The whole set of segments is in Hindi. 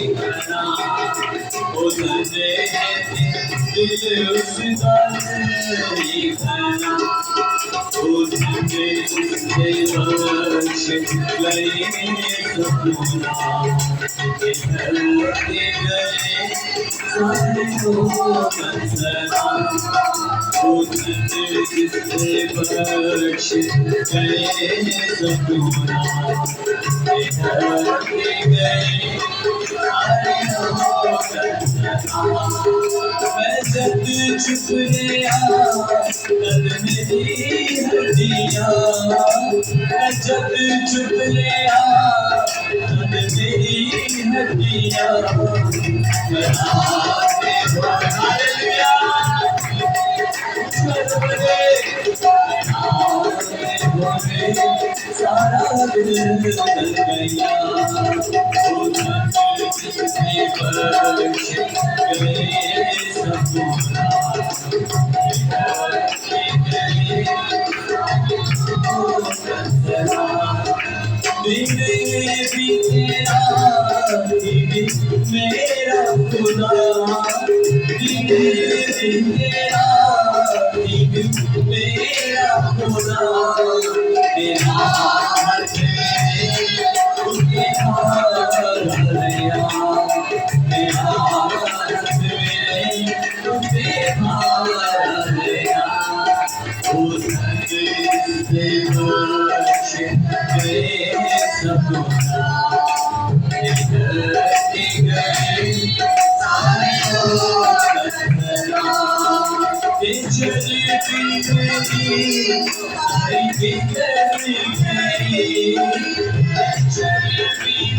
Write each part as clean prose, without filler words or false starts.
घना उतरे दिल उसका नहीं घना उतरे उसके बख्श गए सपना इधरते गए सारे लोग सना उतरे उसके बख्श गए सपना इधरते गए सारे लोग सना मैं जब चुप गया तब मेरी हड्डियाँ मैं जब चुप गया तब मेरी हड्डियाँ बनाते हालेलुया सारा दिल बदल गया वो जिसने बख्श गए सपना मेरा खुदा मेरा खुदा तेरा हाथ उसके हाथ लिया तेरा हाथ उसके हाथ लिया उस से बख्श गए सपना इधरते गए सारे लोग बिछड़ी मेरी सारी बिखरी गई बिछड़ी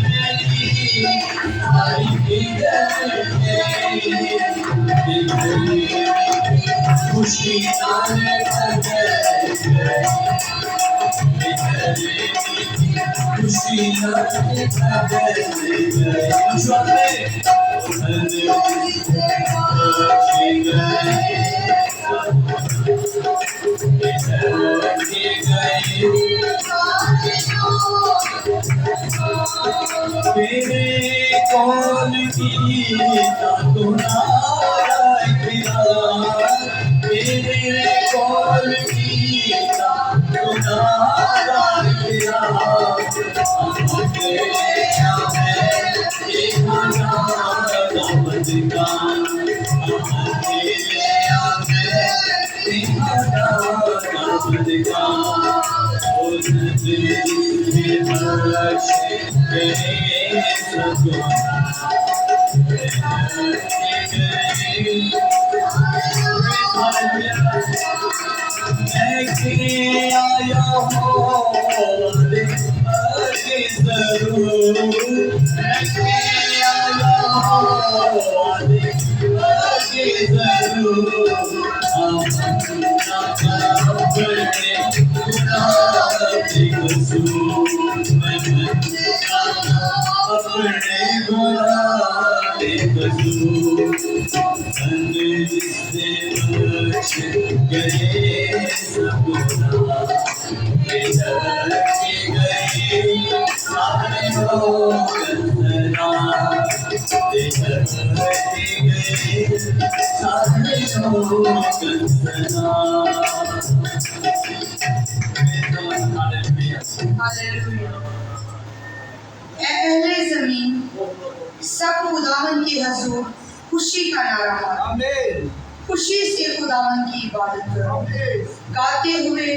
मेरी सारी बिखरी गई खुशी आने लगे खुशी आने मेरे कौन की तुम्हारा मेरे कौन की तुम्हारा आया हो अहले ज़मीन सब खुदावन के हुजूर खुशी का नारा मारो, खुशी से खुदावन की इबादत करो, गाते हुए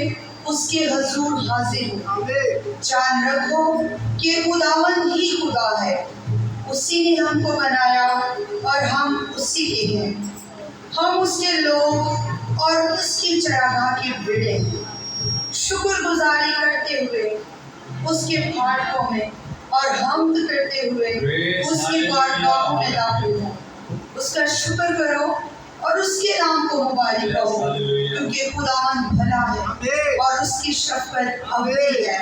उसके हुजूर हाजिर हो। जान रखो कि खुदावन ही खुदा है, उसी ने हमको बनाया और हम उसी के हैं। हम उसके लोग और उसकी चरागाह के भेड़े हैं। शुक्रगुजारी करते हुए उसके फाटकों में और हम्द करते हुए उसकी बारगाहों में दाखिल हो। उसका शुक्र करो और उसके नाम को मुबारक कहो, क्योंकि खुदावन भला है और उसकी शफ़क़त अबदी है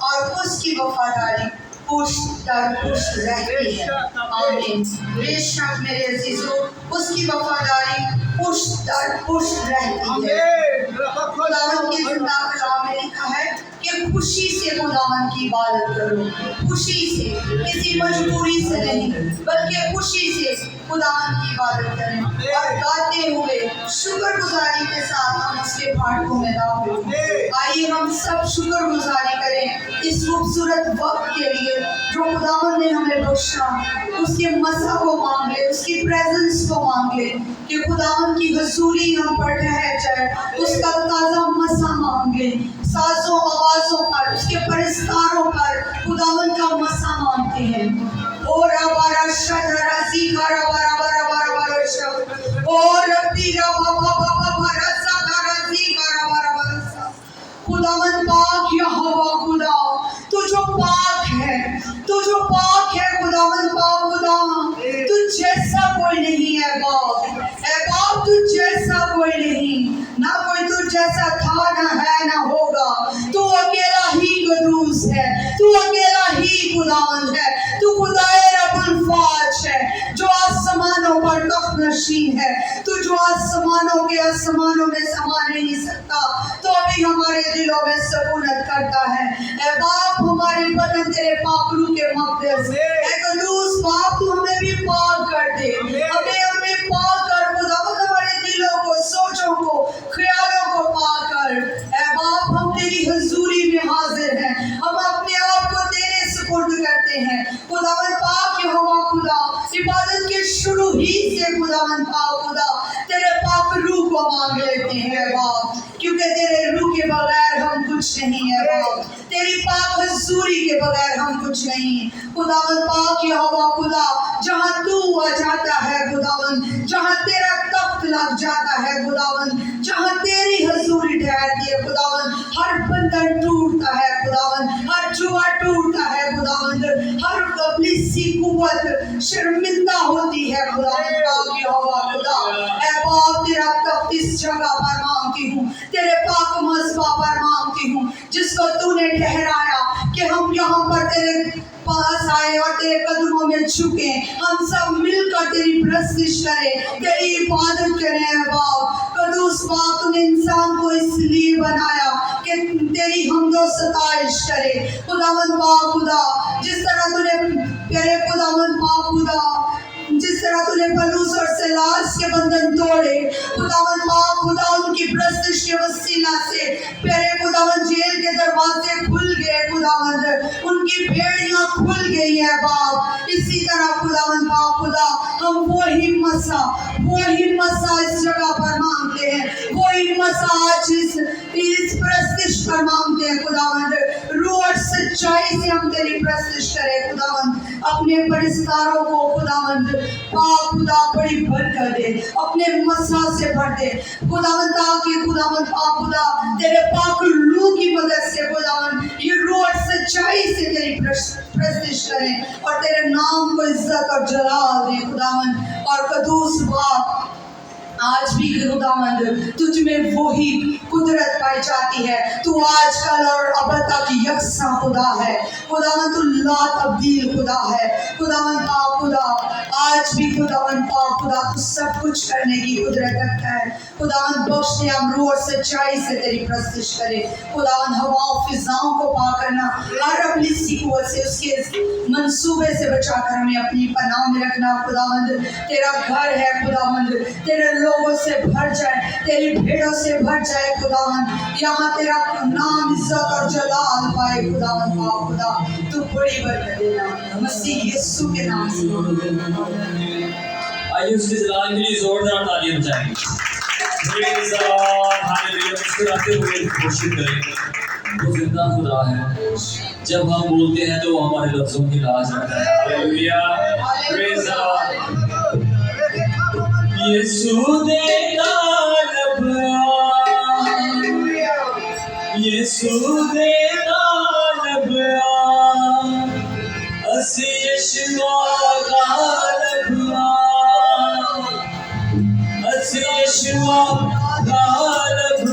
और उसकी वफादारी पुश्त दर पुश्त रहती है। आमीन। बेशक मेरे अजीजों, उसकी वफादारी पुश्त दर पुश्त रहती है। खुदावन की जिंदा कलाम में लिखा है कि खुशी से खुदावन की इबादत करो, खुशी से, किसी मजबूरी से नहीं, बल्कि खुशी से खुदावन की इबादत करें और गाते हुए शुक्रगुजारी के साथ हम उसके फाटकों में दाखिल हों। आइए हम सब शुक्रगुजारी करें इस खूबसूरत वक्त के लिए जो खुदावन ने हमें बख्शा। उसके मसा को मांग ले, उसकी प्रेजेंस को मांग ले कि खुदावन की हजूरी हम पर ठहर जाए, उसका ताज़ा मसा मांग ले। साजों आवाज़ों पर, उसके परिस्कारों पर खुदावन का मसा मांगते हैं। और अबारा शदरा सीखरा बरा बरा बरा बरा शब और रब्बीरा बाबा बाबा भरसा करा सीखरा बरा बरा सा। खुदावन पाक यहोवा खुदा, तू जो पाक है, तू जो पाक है खुदावन पाक खुदा, तू जैसा कोई नहीं है बाप, ऐ बाप तू जैसा कोई नहीं, ना कोई तू जैसा था, ना है, ना होगा। तू अकेला ही कदूस है, तू अकेला ही खुदावंद है, तू खुदाए रब्बुल फाज है जो आसमानों पर तख्त नशीन है। तू जो आसमानों के आसमानों में समा नहीं सकता, तो भी हमारे दिलों में सकूनत करता है। ऐ बाप हमारे बदन तेरे पाक रूह के मक़दस, ऐ कदूस बाप तू हमें भी पाक कर दे, हमें पाक कर खुदावंद, हमारे दिलों को, सोचों को, ख्यालों को पाक कर। ऐ बाप हम तेरी हजूरी में हाजिर हैं, हम अपने आप को तेरे सुपुर्द करते हैं। खुदावंद पाक यहोवा खुदा, इबादत के शुरू ही से खुदावंद पाक खुदा तेरे पाक रूह को मांग लेते हैं बाप, क्योंकि तेरे रूह के बगैर हम कुछ नहीं है बाप, तेरी पाक हजूरी के बगैर हम कुछ नहीं। खुदावंद पाक यहोवा खुदा, जहाँ तू आ जाता है खुदावंद, जहाँ तेरा तख्त लग जाता है खुदावंद, जहाँ तेरी हजूरी ठहरती है खुदावंद, हर बंधन टूटता है खुदावंद, हर जुआ टूटता है खुदावंद, हर इब्लीसी कुव्वत शर्मिंदा होती है खुदावंद पाक यहोवा खुदा। ऐ बाप तेरा तख्त इस जगह पर मांगती हूँ, तेरे पाक मज़बा पर मांगती हूँ, जिसको तूने ठहराया कि हम यहाँ पर तेरे पास आए और तेरे कदमों में झुके, हम सब मिलकर तेरी प्रस्तिश करें, तेरी इबादत करें। बाप कदूस बाप, तूने इंसान को इसलिए बनाया कि तेरी हमदो सताइश करे खुदावंद पाक खुदा। जिस तरह तूने तेरे खुदावंद पाक खुदा, जिस तरह तूने पलूस और सिलास के बंधन तोड़े खुदावंद पाक खुदा, उनकी प्रस्तिश के वसीला से प्यारे खुदावंद जेल के दरवाजे खुल गए खुदावंद, उनकी भेड़ियां खुल गई है बाप। इसी तरह खुदावंद पाक खुदा हम वही मसा इस जगह पर मांगते हैं, वही मसा आज इस प्रस्तिश पर मांगते हैं खुदावंद। रूह और सच्चाई से हम तेरी प्रस्तिश करें खुदावंद, अपने परिस्कारों को खुदावंद पाक खुदा बड़ी बरकत दे, अपने मसा से भर दे खुदावंद, ताकि खुदावंद पाक खुदा तेरे पाक रूह की मदद से खुदावंद ये रूह और सच्चाई से तेरी प्रस्तिश करें और तेरे नाम को इज्जत और जलाल दे खुदावंद। और कदूस बाप, आज भी खुदावंद तुझ में वही कुदरत पाई जाती है, तू आज कल और अब तक यकसा खुदा है खुदावंद, तू ला तब्दील खुदा है खुदावंद पाक खुदा। आज भी खुदावंद पाक खुदा तू सब कुछ करने की कुदरत रखता है खुदावंद। बख्श दे हम रूह और सच्चाई से तेरी प्रस्तिश करें खुदावंद, हवाओं फिजाओं को पा करना, हर इब्लीसी कुव्वत से उसके मंसूबे से बचाकर हमें अपनी पनाह में रखना खुदावंद। तेरा घर है खुदावंद, तेरे लोगों से भर जाए, तेरी भेड़ों से भर जाए खुदावंद, यहाँ तेरा नाम इज्जत और जलाल पाए खुदावंद पाक खुदा। तू बड़ी बरकत देना मसीह यीशु के नाम से। आइए उसके जलाल के लिए जोरदार तालियां बजाएं। Praise the Lord, hallelujah. मुस्कुराते हुए घोषित करें, वो जिंदा खुदा है। जब हम बोलते हैं तो हमारे लफ्जों की लाज रखता है। Hallelujah, praise the lord. यीशु दे गालब, यीशु दे गालब, असी यीशुआ गालब, असी यीशुआ गालब।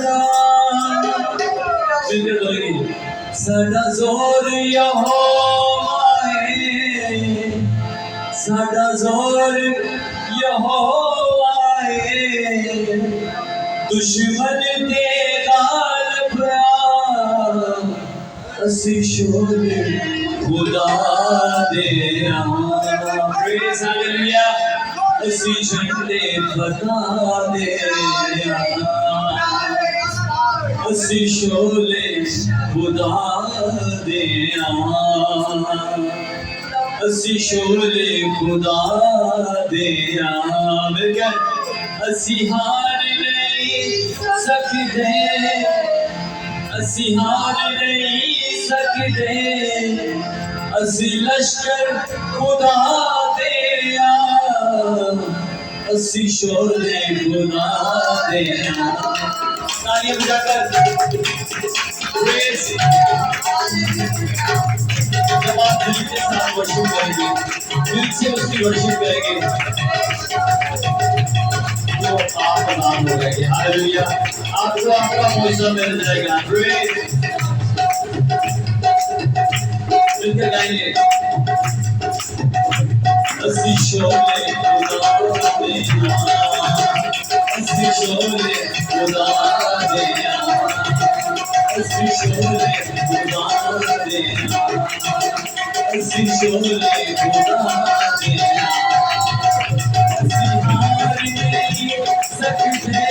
साडा जोर यहोवा है, साडा जोर यहोवा है, दुश्मन दे गालब, असी शोले खुदा दे Praise Hallelujah असी झंडे फता दे असी शोले खुदा दे असी शोले खुदा दे मिलकर असी हार नहीं सकते असी हार नहीं सकते असी लश्कर खुदा दे असी शोले खुदा दे तालियां बजाकर praise जब आप दिल के साथ वर्शिप करेंगे दिल से उसकी वर्शिप करेंगे तो आपका नाम हो जाएगा हालेलुया आपको आपका मौका मिल जाएगा praise मिलकर गाएंगे असी शोले खुदा दे असी शोले खुदा दे असी शोले खुदा दे असी शोले खुदा दे असी हार नहीं सकते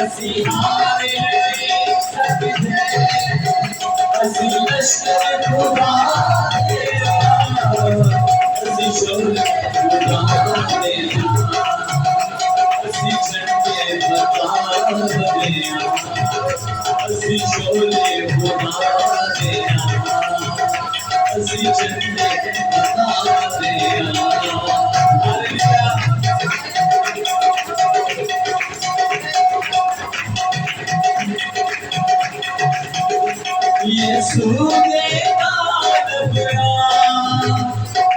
असी हार नहीं सकते असी लश्कर खुदा दे असी शोले खुदा दे असी झंडे फता दे असी शोले खुदा दे असी झंडे फता दे हालेलुया यीशु ने दान दिया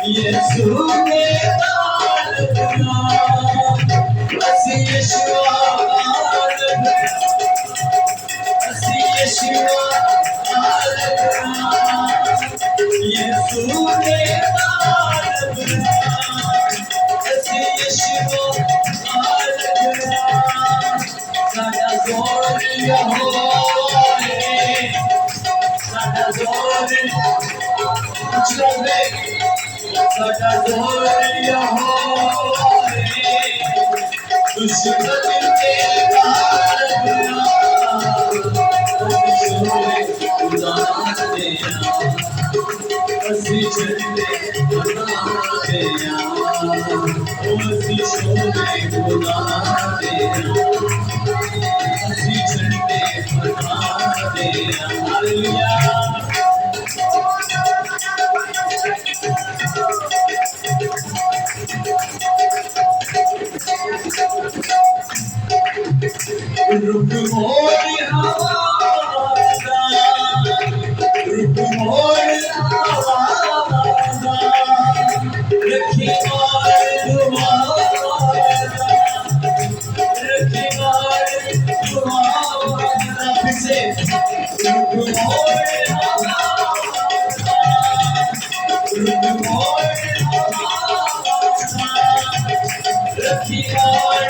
यीशु ने दान दिया असी यीशुआ दान दिया असी यीशुआ दान दिया यीशु ने दान दिया असी यीशुआ दान दिया साडा जोर यहोवा है साडा जोर कुछ लोग साडा जोर यहोवा है दुश्मन के मार दिया शोले खुदा दे असी झंडे फता दे असी शोले खुदा दे असी झंडे फता दे हालेलुया रुक मोरी हवा रुक मोरी हवा रखी मार दुआ रखी मार दुआ से रुक मोरी हवा रुक मोरी हवा रखी मार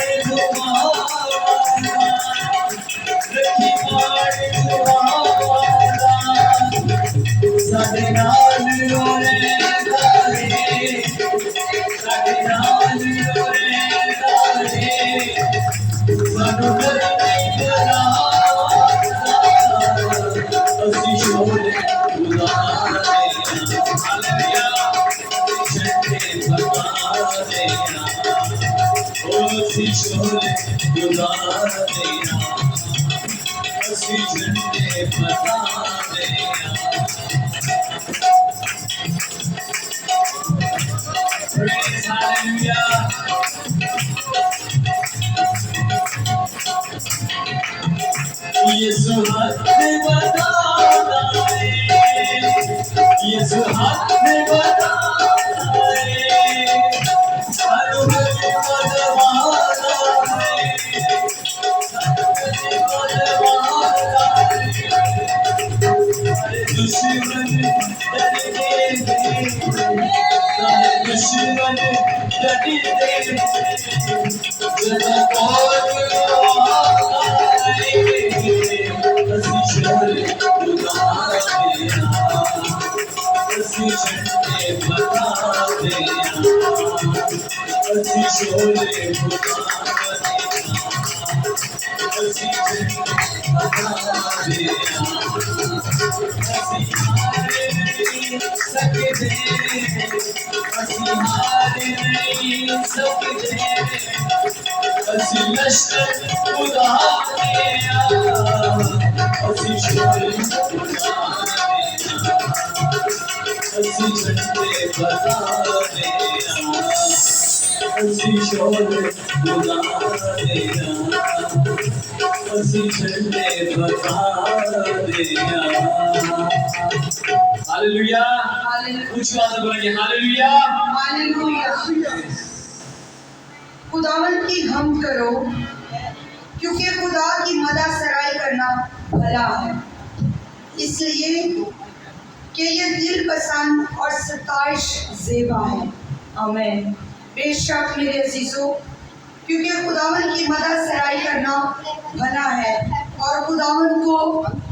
दुआ साडे नाल रोने तारे साडे नाल रोने तारे सानू डर नहीं डरा असी शोले खुदा दे हालेलुया झंडे फता दे असी शोले खुदा दे असी झंडे फता दे Praise Hallelujah यीशु हाथ में बताना है यीशु हाथ में बताना है अनुमति बदवाना है अनुमति बदवाना है दुश्मन डरते दुश्मन डरते जब कौन असी शोले खुदा दे झंडे बता देना, असी शोले खुदा देना, असी झंडे बता देना, असी हारे नहीं सकते, असी हारे नहीं सकते, असी लश्कर खुदा देना, असी शोले खुदा देना, असी झंडे बता देना, असी शोले खुदा देना, असी झंडे बता देना। हालेलुया। कुछ बात बोलेंगे हालेलुया। हालेलुया। खुदावंद की हम करो, क्योंकि खुदा की मदद सराय करना भला है, इसलिए कि ये दिल पसंद और सताइश ज़ेबा है। आमीन। बेशक मेरे अजीजों, क्योंकि खुदावंद की मदद सराय करना भला है और खुदावंद को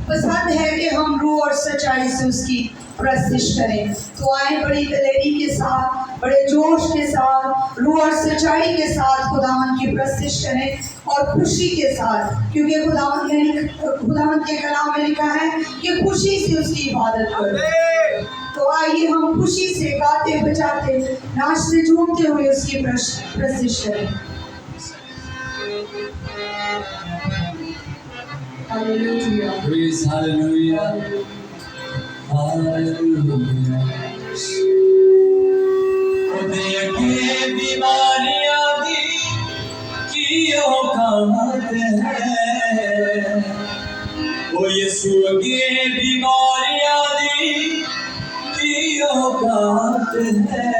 पसंद है कि हम रूह और सच्चाई से उसकी प्रस्तिश करें। तो आए बड़ी दलेरी के साथ, बड़े जोश के साथ, रूह और सच्चाई के साथ खुदावंद की प्रस्तिश करें और खुशी के साथ, क्योंकि खुदावंद के कलाम में लिखा है कि खुशी से उसकी इबादत करो। तो आइए हम खुशी से गाते बजाते नाचते झूमते हुए उसकी प्रस्तिश करें। हालेलुया। Praise hallelujah. Hallelujah. खुदे के बीमारियां दी की औकात है, ओ यीशु के बीमारियां दी की औकात है,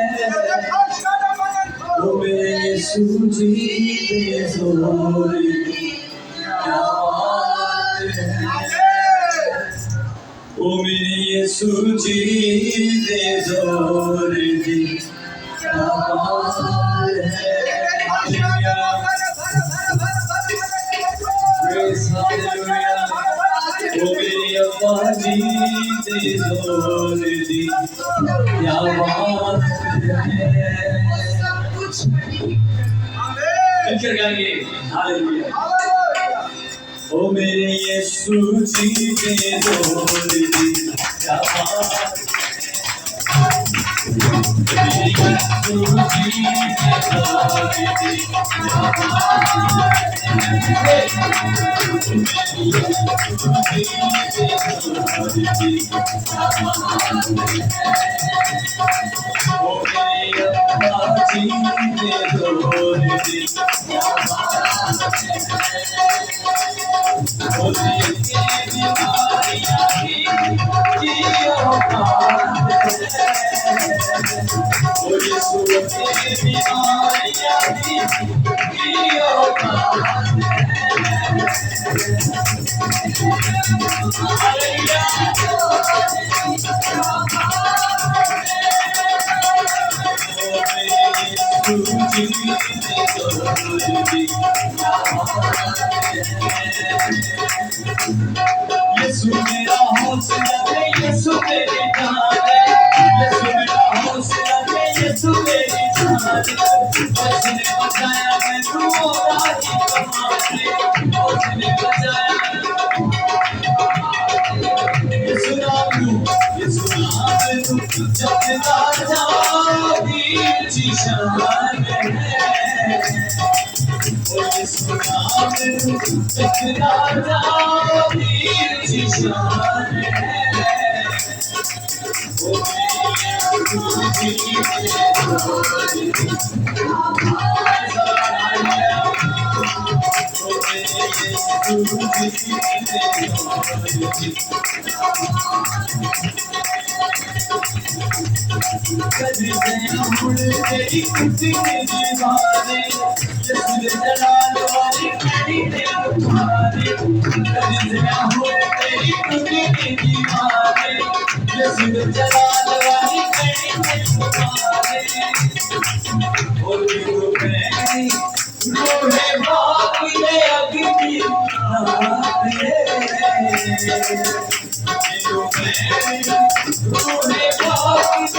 ओ मेरे यीशु जी दे जोर की क्या बात है, ओ मेरे यीशु जी दे जोर की क्या बात है। Praise hallelujah. ओ मेरी अब्बा जी दे जोर की क्या बात है। सब कुछ मिलकर गाएंगे हालेलुया। ओ मेरे यीशु जी दे जोर दी क्या बात है, मेरे यीशु जी दे जोर दी क्या बात है, मेरे यीशु जी दे जोर दी क्या बात है, ओ मेरे अब्बा जी दे जोर दी क्या बात है, ओ दिल की बीमारियां की औकात है, ओ यीशु की बीमारियां की औकात है। हालेलुया। यीशु मेरा हौसला है, यीशु मेरी जान है, यीशु मेरा हौसला है, यीशु मेरी जान है, उसने बचाया मैं रोता ही कमाने, उसने बचाया यीशु नाम जपता जाओगी जी शान है, ओ यीशु नाम जपता जाओगी जी शान है, ओ मेरी कभी तेरी खुशी की दीवारे, यीशु जलाल वाली तेरी तुम्हारे, कभी तेरी खुशी की दीवारे, यीशु जलाल वाली तेरी तुम्हारे, और रोहे बाकी में अग्नि नहाते, रोहे बाकी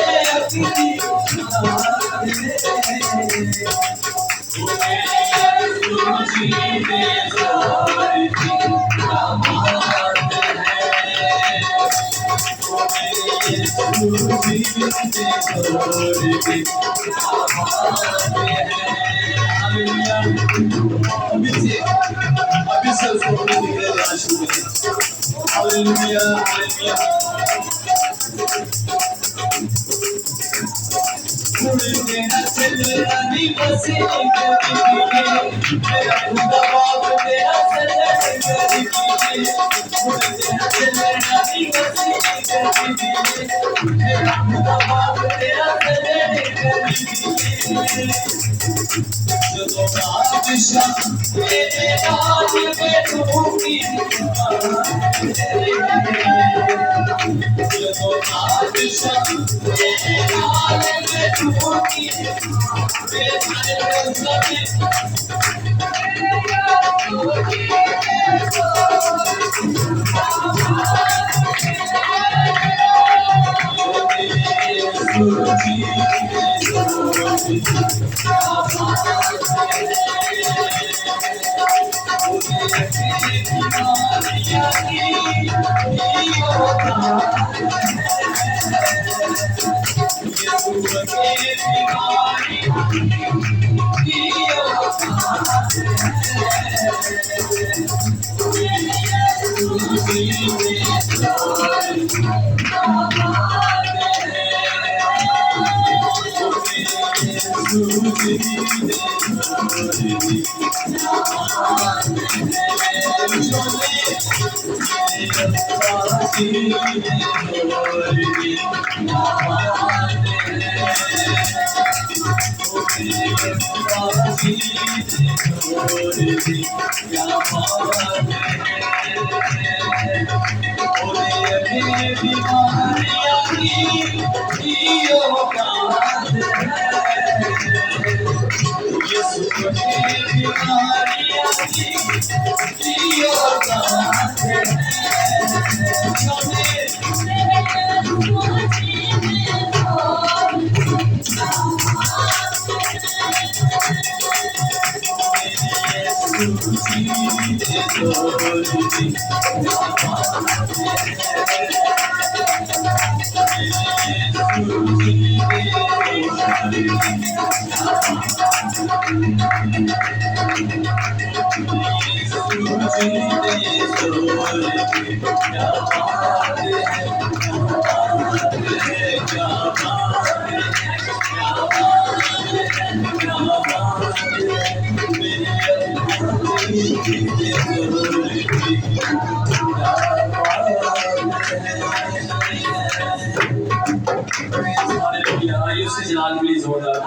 आइए उससे जलाल के लिए जोरदार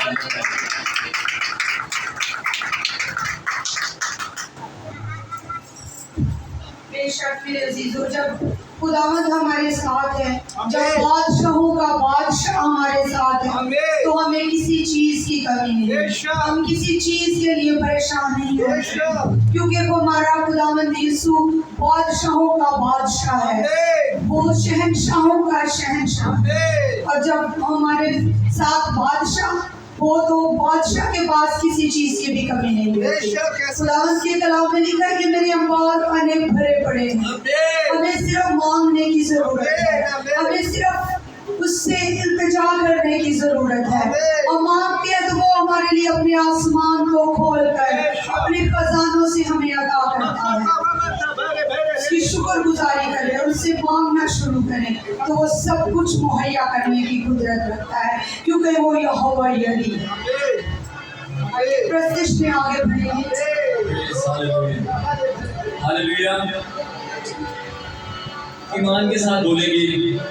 बेशक मेरे अजीजों, जब खुदावंद हमारे साथ है, जब बादशाहों का बादशाह हमारे साथ है, तो हमें किसी चीज की कमी नहीं है। हम किसी चीज के लिए परेशान नहीं होते, क्योंकि वो हमारा खुदावंद यीशु बादशाहों का बादशाह है, वो शहंशाहों का शहंशाह। और जब हमारे साथ बादशाह हो तो बादशाह के पास किसी चीज की भी कमी नहीं होती। खुदावंद के कलाम में लिखा है कि मेरे अंबार अनेक भरे पड़े हैं। हमें सिर्फ मांगने की जरूरत है, हमें सिर्फ उससे इल्तिजा करने की जरूरत है। और मांगते हैं तो वो हमारे लिए अपने आसमान को खोल कर अपने खजानों से हमें अता करता है। उसकी शुक्रगुजारी करें और उससे मांगना शुरू करें, तो वो सब कुछ मुहैया करने की कुदरत रखता है, क्योंकि वो यहोवा यही है। प्रस्तिश में आगे बढ़ेंगे। हालेलुया। ईमान के साथ बोलेंगे,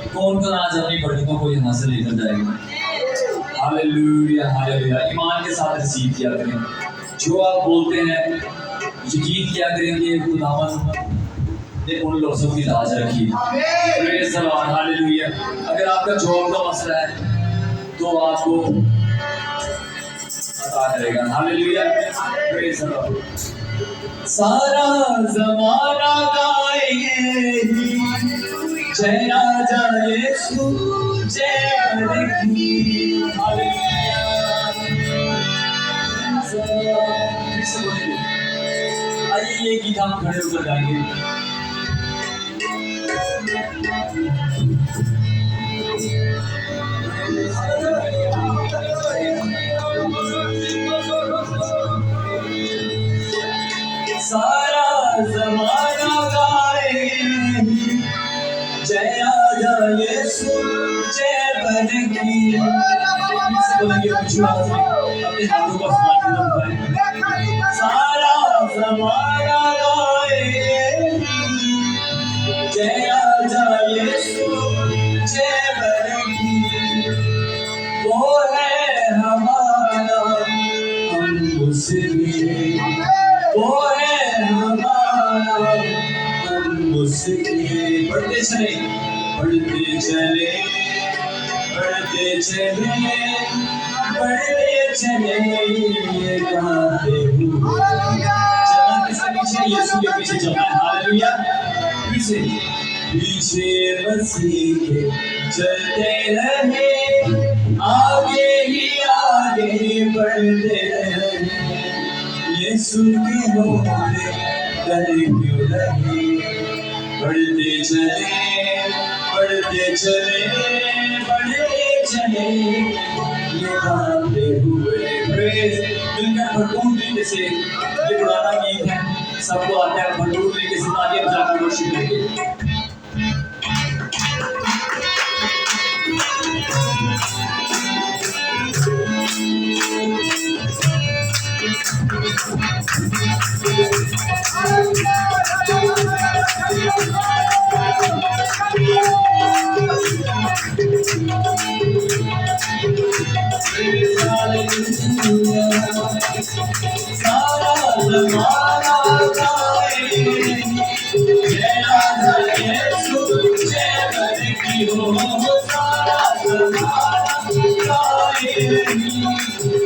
कौन कौन आज अपनी बरकतों को यहाँ से लेकर जाएगा। Hallelujah hallelujah. ईमान के साथ रिसीव किया करें, जो आप बोलते हैं यकीन किया करेंगे खुदावंद ने उन लोगों की लाज रखी। Praise the Lord. हालेलुया। अगर आपका जॉब का मसला है तो आपको पता करेगा। हालेलुया। Praise the Lord. सारा ज़माना गाए जय राजा यीशु जय मसीह। हालेलुया। आप खड़े होकर गाइए। सारा जमाना गाए जय आजा यीशु जय बन की। बोलेंगे कुछ आवाज में अपने हाथों को आसमान की तरफ उठाएं। सारा जमाना गाए जय आजा यीशु जय बन की। वो है हमारा हम उसके, वो है हमारा हम उसके। बढ़ते चले बढ़ते चले बढ़ते चले बढ़ते चले गाते हुए। चलना किसके पीछे? यीशु के पीछे चलना है। हालेलुया। पीछे पीछे मसीह के चलते रहे, आगे ही आगे बढ़ते रहे। यीशु के होते डर क्यों लगे? बढ़ते चले बढ़ते चले बढ़ते चले ये गाते हुए। प्रेज मिलकर भरपूर तरीके से, ये पुराना गीत है, सबको आता है। भरपूर तरीके से तालियां बजाकर वर्शिप करेंगे। सारा ज़माना गाए जय आजा यीशु जय बन की हो। सारा ज़माना गाए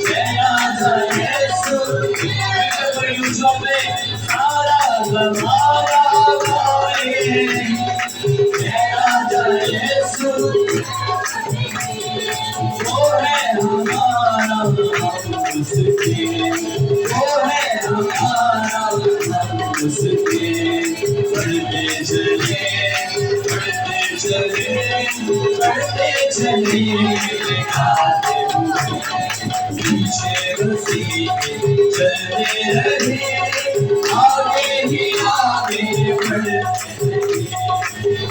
जय आजा यीशु सारा ज़माना गाए जय आजा यीशु। वो है हमारा हम उसके, वो है हमारा हम उसके। बढ़ते चले बढ़ते चले बढ़ते चले गाते हुए। पीछे मसीह के चलते रहे, आगे ही आगे बढ़ते रहे।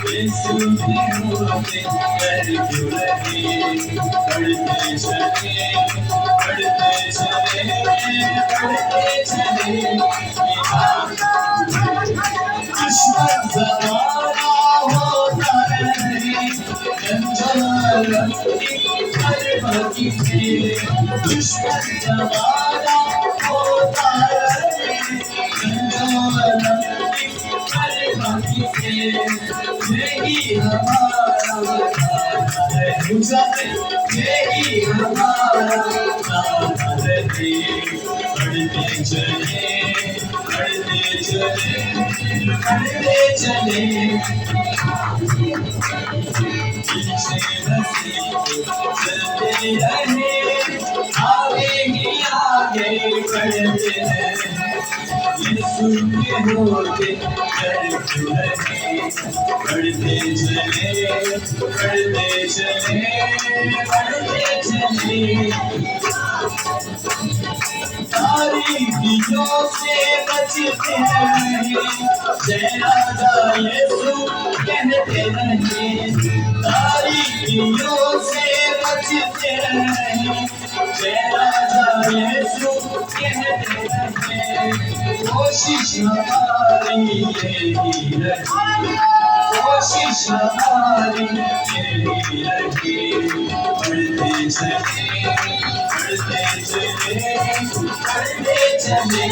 यीशु के होते डर क्यों लगे? बढ़ते चले बढ़ते चले बढ़ते चले। दुश्मन ज़माना होता रहे, जंजाल हर बाकी से। दुश्मन ज़माना होता रहे, जंजाल हर बाकी से। यही हमारा वादा है, यही हमारा वादा है। बढ़ते चले बढ़ते चले बढ़ते चले। पीछे मसीह के चलते रहे, आगे ही आगे बढ़ते रहे। यीशु के होते डर क्यों लगे? बढ़ते चले बढ़ते चले बढ़ते चले। तारीकियों से बचते रहे, जय आजा यीशु कहते रहे। तारीकियों से बचते रहे, जय आजा यीशु कहते रहे। कोशिश हमारी यही रही, कोशिश हमारी यही रही। बढ़ते चले बढ़ते चले बढ़ते चले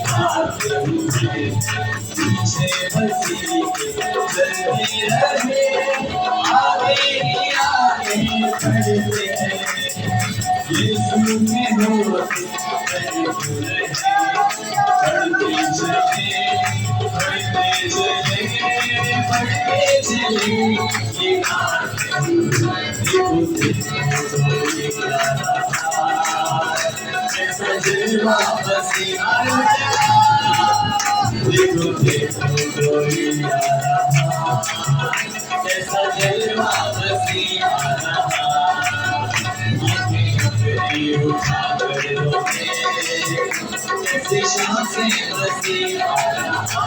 गाते हुए। पीछे मसीह के चलते रहे, आगे ही आगे बढ़ते रहे। यीशु के होते डर क्यों लगे? बढ़ते चले बढ़ते चले बढ़ते चले ये गाते हुए। जलवा मसीहा देखो देखो कोई आ रहा, ऐसा जलवा मसीह आ रहा, आंखें अपनी उठा कर रोके, ऐसी शान से मसीह आ रहा,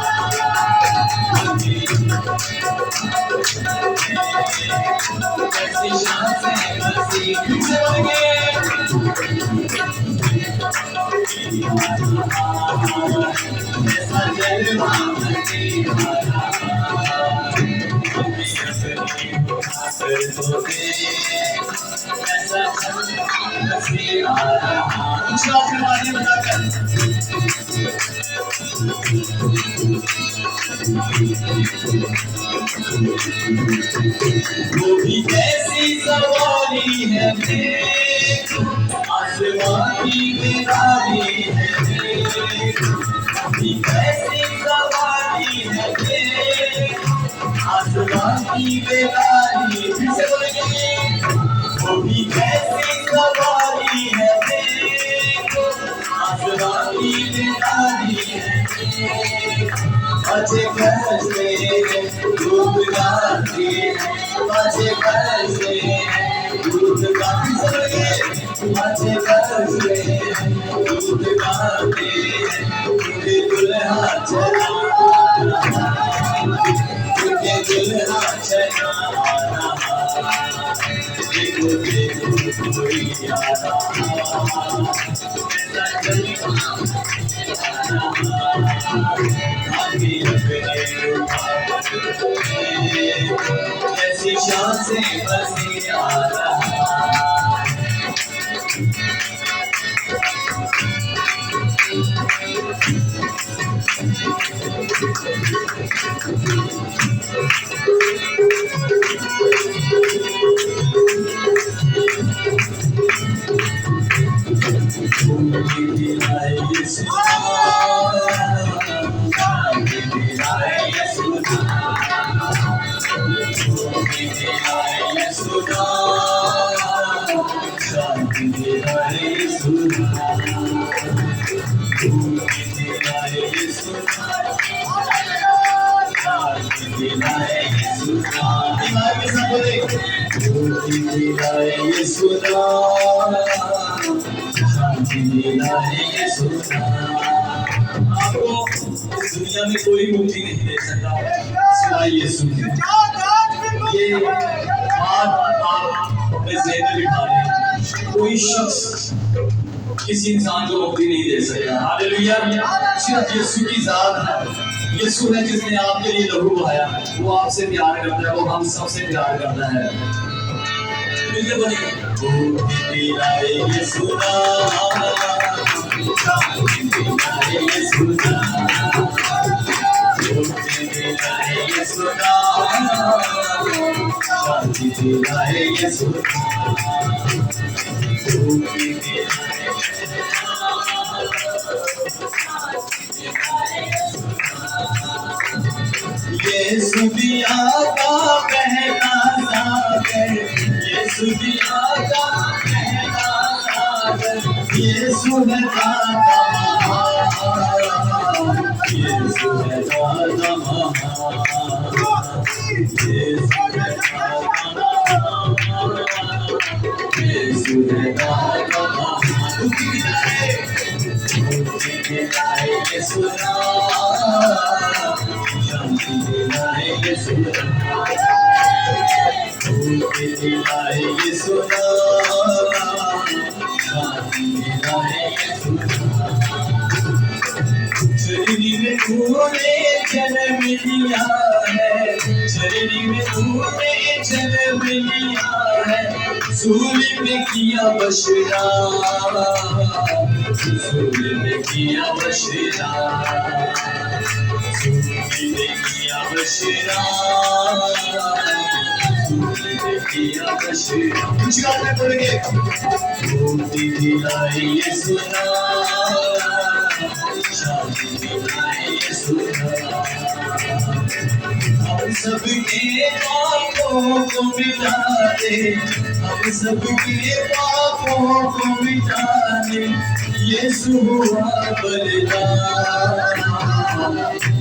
ऐसी शान से मसीह चलोगे, ऐसा जलवा मसीह आ रहा, आंखें अपनी उठा कर रोके, ऐसा जलवा मसीह आ रहा। विश्वास के बारे में बताकर वो भी कैसी सवारी है देख, आसमां की बेदारी है देख, वो भी कैसी सवारी है देख, आसमां की बेदारी, फिर से बोलेंगे, वो भी कैसी सवारी है देख, आसमां की बेदारी है देख, अच्छे कैसे दूध गाती है, अच्छे कैसे दूध गाती सके, अच्छे कैसे दूध गाती है, तुझे दुल्हा चला रहा, तुझे दुल्हा चला रहा, देखो देखो कोई आ रहा, ऐसा जलवा ऐसी शान से मसीह आ रहा, आपको इस दुनिया में कोई मुक्ति नहीं दे सकता सिवाय यीशु के। ये बात आप अपने ज़हन में बिठा लें, कोई शख्स किसी इंसान को मुक्ति नहीं दे सकता। हालेलुया, सिर्फ यीशु की जात है, यीशु है जिसने आपके लिए लहू बहाया, वो आपसे प्यार करता है, वो हम सबसे प्यार करता है। मिलके बोलिए, ओ दिलाए यीशु नाम, दिलाए यीशु नाम, दिलाए यीशु नाम, दिलाए यीशु यीशु दिया का पहला सागर, यीशु दिया का पहला सागर, यीशु है दाता महान, यीशु है दाता महान, यीशु है दाता महान, यीशु है दाता महान। मुक्ति दिलाए यीशु नाम, शांति दिलाए यीशु नाम, मुक्ति दिलाए यीशु नाम, शांति दिलाए यीशु नाम। शरीर में तूने जन्म लिया है, शरीर में तूने जन्म लिया है, सूली में किया बशरा, सूली में किया बशरा, सूली में किया बशरा, सूली में किया बशरा। कुछ बात में पढ़ेंगे, मुक्ति दिलाए यीशु नाम, शांति दिलाए यीशु नाम। हम सबके पापों को मिटा दे, हम सबके पापों को मिटा दे, यीशु हुआ बलिदान,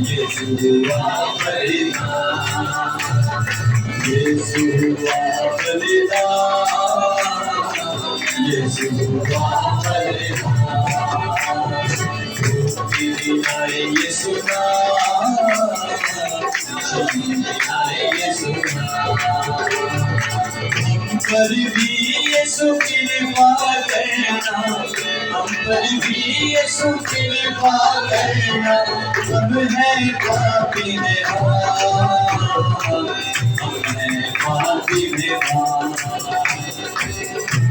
यीशु हुआ बलिदान, यीशु हुआ बलिदान, यीशु हुआ बलिदान। मुक्ति दिलाए यीशु नाम, शांति दिलाए यीशु नाम। पर भी यीशु कृपा करना, हम पर भी यीशु कृपा करना। हम हैं पापी बेहाल, हम हैं पापी बेहाल,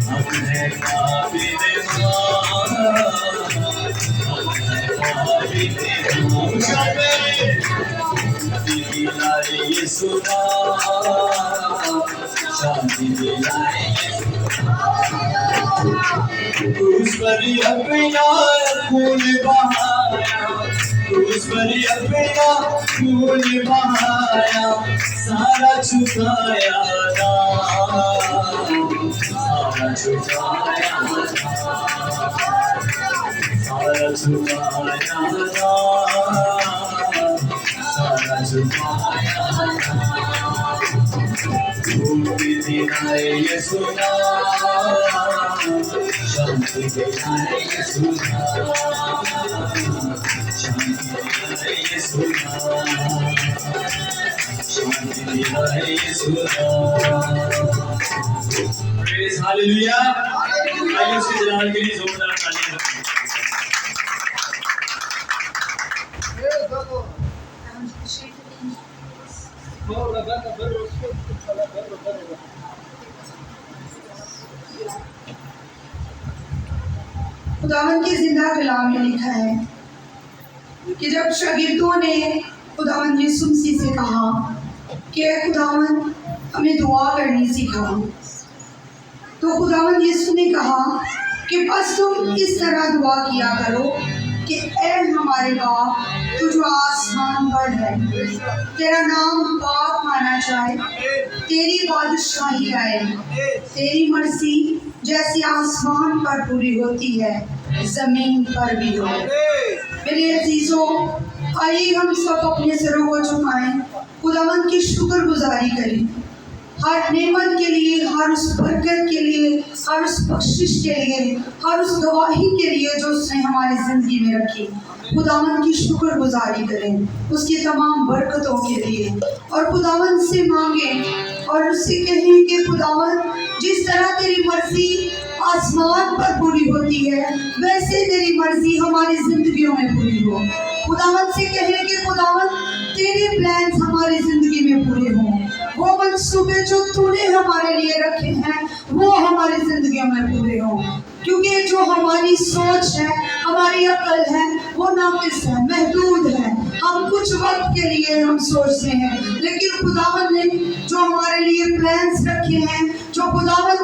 हम हैं पापी बेहाल, हम हैं पापी बेहाल। दिलाए यीशु नाम, शांति दिलाए यीशु नाम। क्रूस पर अपना खून बहाया, क्रूस पर अपना खून बहाया, सारा चुकाया दाम, सारा चुकाया दाम, सारा चुकाया दाम, सारा चुकाया दाम। मुक्ति दिलाए यीशु नाम, शांति दिलाए यीशु नाम, शांति दिलाए यीशु नाम, शांति दिलाए यीशु नाम। Praise hallelujah. आइए उसके जलाल के लिए जोरदार तालियां बजाएं। खुदावन की जिंदा कलाम में लिखा है कि जब शागिर्दों ने खुदावन यीशु मसीह से कहा कि खुदावन हमें दुआ करनी सिखा, तो खुदावन यीशु ने कहा कि बस तुम इस तरह दुआ किया करो कि ऐ हमारे बाप तू जो आसमान पर है, तेरा नाम पाक माना जाए, तेरी बादशाही आए, तेरी मर्जी जैसे आसमान पर पूरी होती है जमीन पर भी हो। मेरे अजीजों, आइए हम सब अपने सरों को झुकाएं, खुदावंद की शुक्रगुजारी करें हर नेमत के लिए, हर उस बरकत के लिए, हर उस बख्शिश के लिए, हर उस गवाही के लिए जो उसने हमारी जिंदगी में रखी। खुदावंद की शुक्रगुजारी करें उसकी तमाम बरकतों के लिए, और खुदावंद से मांगे और उससे कहें कि खुदावंद जिस तरह तेरी मर्जी आसमान पर पूरी होती है, वैसे तेरी मर्जी हमारी जिंदगियों में पूरी हो। खुदावंद से कहें कि खुदावंद तेरे प्लान्स हमारी जिंदगी में पूरे हों, वो मंसूबे जो तूने हमारे लिए रखे हैं वो हमारी जिंदगियों में पूरे हों। क्योंकि जो हमारी सोच है, हमारी अकल है, वो नाकिस है, महदूद है। हम कुछ वक्त के लिए हम सोचते हैं, लेकिन खुदावंद ने जो हमारे लिए प्लान्स रखे हैं, जो खुदावंद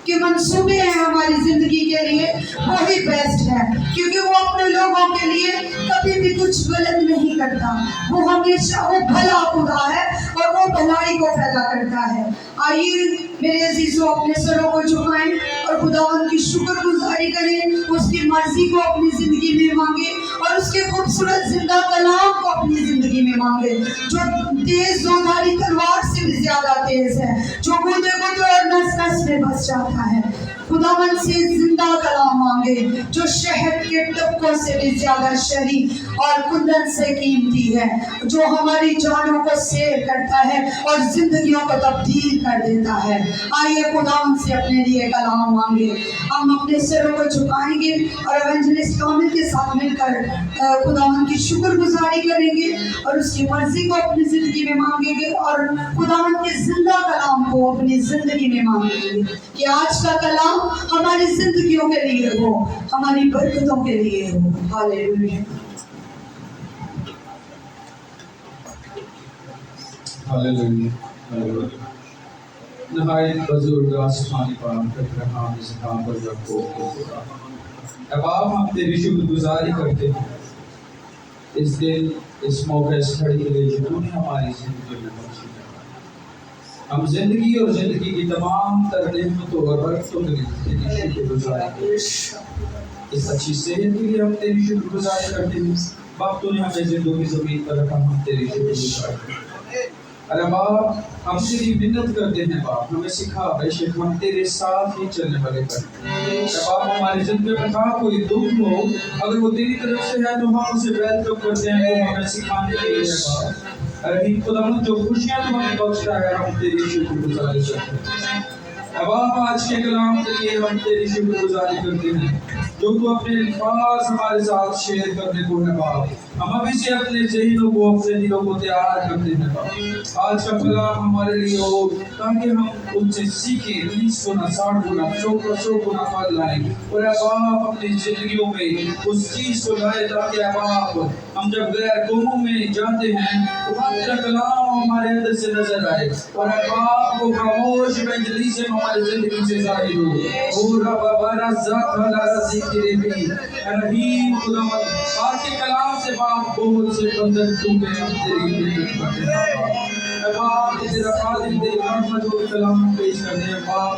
के मंसूबे हैं हमारी जिंदगी के लिए, वही बेस्ट है। क्योंकि वो अपने लोगों के लिए कभी भी कुछ गलत नहीं करता, वो हमेशा वो भला खुदा है और वो भलाई को पैदा करता है। आइए मेरे अजीजों, अपने सरों को झुकाएं और खुदावंद की शुक्रगुजारी करें, उसकी मर्जी को अपनी जिंदगी में मांगे और उसके खूबसूरत जिंदा कलाम को अपनी जिंदगी में मांगे, जो तेज दोधारी तलवार से भी ज्यादा तेज है, जो कूदे कूदे और नस नस में बस जाता है। खुदावंद से जिंदा कलाम मांगे जो शहद के टपकों से भी ज्यादा शरी और कुंदन से कीमती है, जो हमारी जानों को सैर करता है और जिंदगियों को तब्दील कर देता है। आइए खुदावंद से अपने लिए कलाम मांगे। हम अपने सिरों को झुकाएंगे और एवेंजलिस्ट कामिल के साथ मिलकर खुदावंद की शुक्रगुजारी करेंगे और उसकी मर्जी को अपनी जिंदगी में मांगेंगे और खुदावंद के जिंदा कलाम को अपनी जिंदगी में मांगेंगे कि आज का कलाम हमारी जिंदगियों के लिए हो, हमारी बरकतों के लिए हो। Hallelujah, hallelujah. नहायत बुजुर्ग आसमानी पाक इस काम पर रखो। अब आप हम तेरी शुक्रगुजारी करते हैं इस दिन, इस मौके, इस घड़ी के लिए जो तूने हमारी जिंदगी में बख्शी है। हम जिंदगी और जिंदगी की तमाम तर नेमतों और बरकतों के लिए तेरी शुक्रगुजारी करते हैं। इस अच्छी सेहत के लिए हम तेरी शुक्रगुजारी करते हैं। बाप तूने हमें जिंदों की जमीन पर रखा, हम तेरी शुक्रगुजारी करते हैं। अरे बाप हम तेरी मिन्नत करते हैं, बाप हमें सिखा बेशक हम तेरे साथ ही चलने वाले कर। बाप हमारी जिंदगी में कहा कोई दुख हो, अगर वो तेरी तरफ से है तो हम उसे वेलकम करते हैं, वो हमें सिखाने के लिए है बाप। अरे खुदा जो खुशियां तू हमें बख्शता है, हम तेरी शुक्रगुजारी करते हैं। अब आप आज के कलाम के लिए हम तेरी शुक्रगुजारी करते हैं, जो तू अपने अल्फाज हमारे साथ शेयर करने को है बाप। हम अभी से अपने ज़हनों को, अपने दिलों को तैयार करते हैं बाप। आज का कलाम हमारे लिए हो, ताकि हम उनसे सीखें, 20 गुना 60 गुना 100 गुना फल लाएं, और अब आप अपनी जिंदगियों में उस चीज को लाए, ताकि अब आप हम जब गैर कौमों में जाते हैं तो तेरा कलाम हमारे अंदर से नजर आए, और अब आप को खामोश इवेंजलिज्म हमारी जिंदगी से जाहिर हो। और रब बारा ज़ात ज़िक्र भी रहीम खुदावंद, आपके कलाम से बाप बहुत से बंधन टूटे, हम तेरी इबादत करते हैं बाप। तेरा खादिम तेरी रहमत और कलाम पेश करते हैं बाप,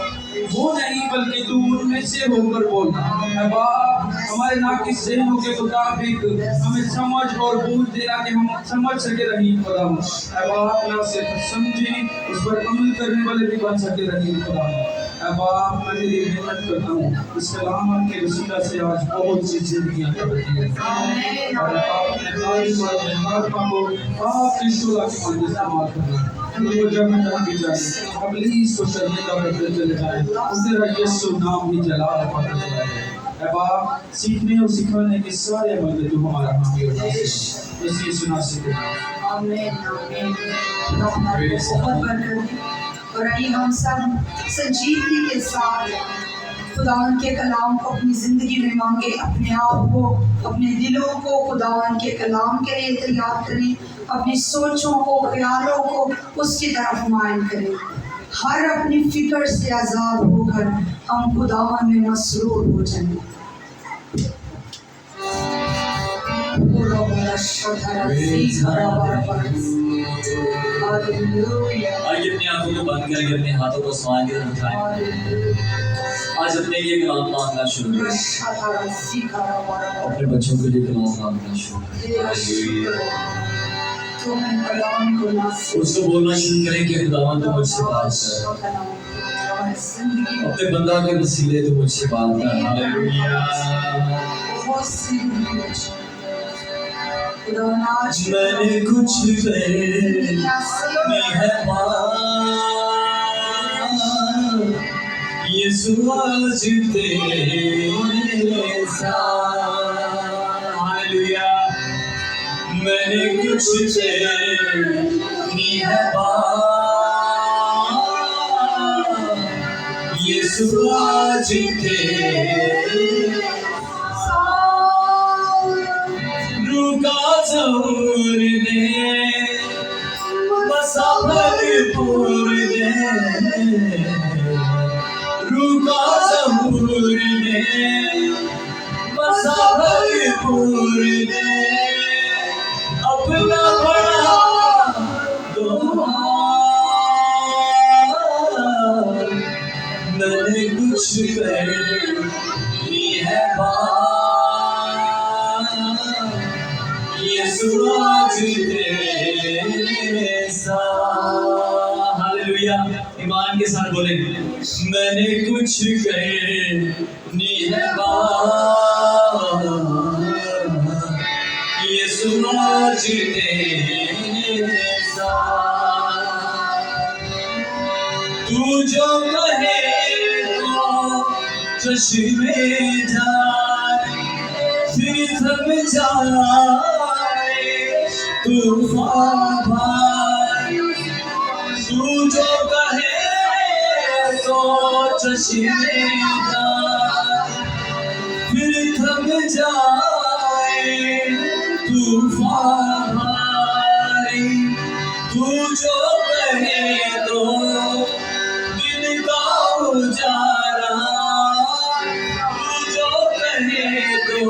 वो नहीं बल्कि तू उनमें से होकर बोलना है बाप। हमारे नाकिस ज़हनों के मुताबिक हमें समझ और बूझ देना कि हम समझ सके रहीम खुदावंद है बाप, ना सिर्फ समझे उस पर अमल करने वाले भी बन सके रहीम खुदावंद है बाप। मैं तेरी मेहनत करता हूँ, इस कलाम के वसीला से आज बहुत सी जिंदगियां बदली हैं, और आप अपने तारीफ और अपने आत्मा को आपकी शुरा के मंदिर इस्तेमाल करना, वो जगह जहाँ भी जाए अबलीस को शर्मिंदा करते चले जाए, और तेरा यीशु नाम ही जलाल पाता चला जाए। अब आप सीखने और सिखाने के सारे अमल में तू हमारा हामी और नासिर इसी सुना सीखे। आमीन आमीन। बहुत बरकत। और आइए हम सब संजीदगी के साथ खुदावन के कलाम को अपनी ज़िंदगी में मांगे, अपने आप को, अपने दिलों को खुदावन के कलाम के लिए तैयार करें, अपनी सोचों को, ख्यालों को उसकी तरफ माइल करें। हर अपनी फिक्र से आज़ाद होकर हम खुदावन में मसरूर हो जाएं। आइए अपनी आंखों को बंद करके अपने हाथों को आसमान की तरफ उठाएं। आज अपने लिए कलाम मांगना शुरू करें, अपने बच्चों के लिए कलाम मांगना शुरू करें। उसको बोलना शुरू करें कि खुदावंद तू मुझसे बात कर, अपने बंदा के वसीले तू मुझसे बात कर। हालेलुया। मैंने कुछ नहीं है यीशु आज तेरे साथ। हालेलुया। मैंने कुछ नहीं है यीशु आज तेरे जोर दे, बसा भरपूर दे, रुका ज़हूर दे, बसा भरपूर दे, अपना बड़ा मैंने कुछ करनी है यीशु आज तेरे साथ। हालेलुया। ईमान के साथ बोले, मैंने कुछ करनी है यीशु आज तेरे साथ। तू जो कहे तो चश्मे जाए, फिर थम जाए तूफान भाई। तू जो कहे तो चश्मे जाए, फिर थम जाए तूफान भाई। तू जो कहे तो दिन का उजाला, तू जो कहे तो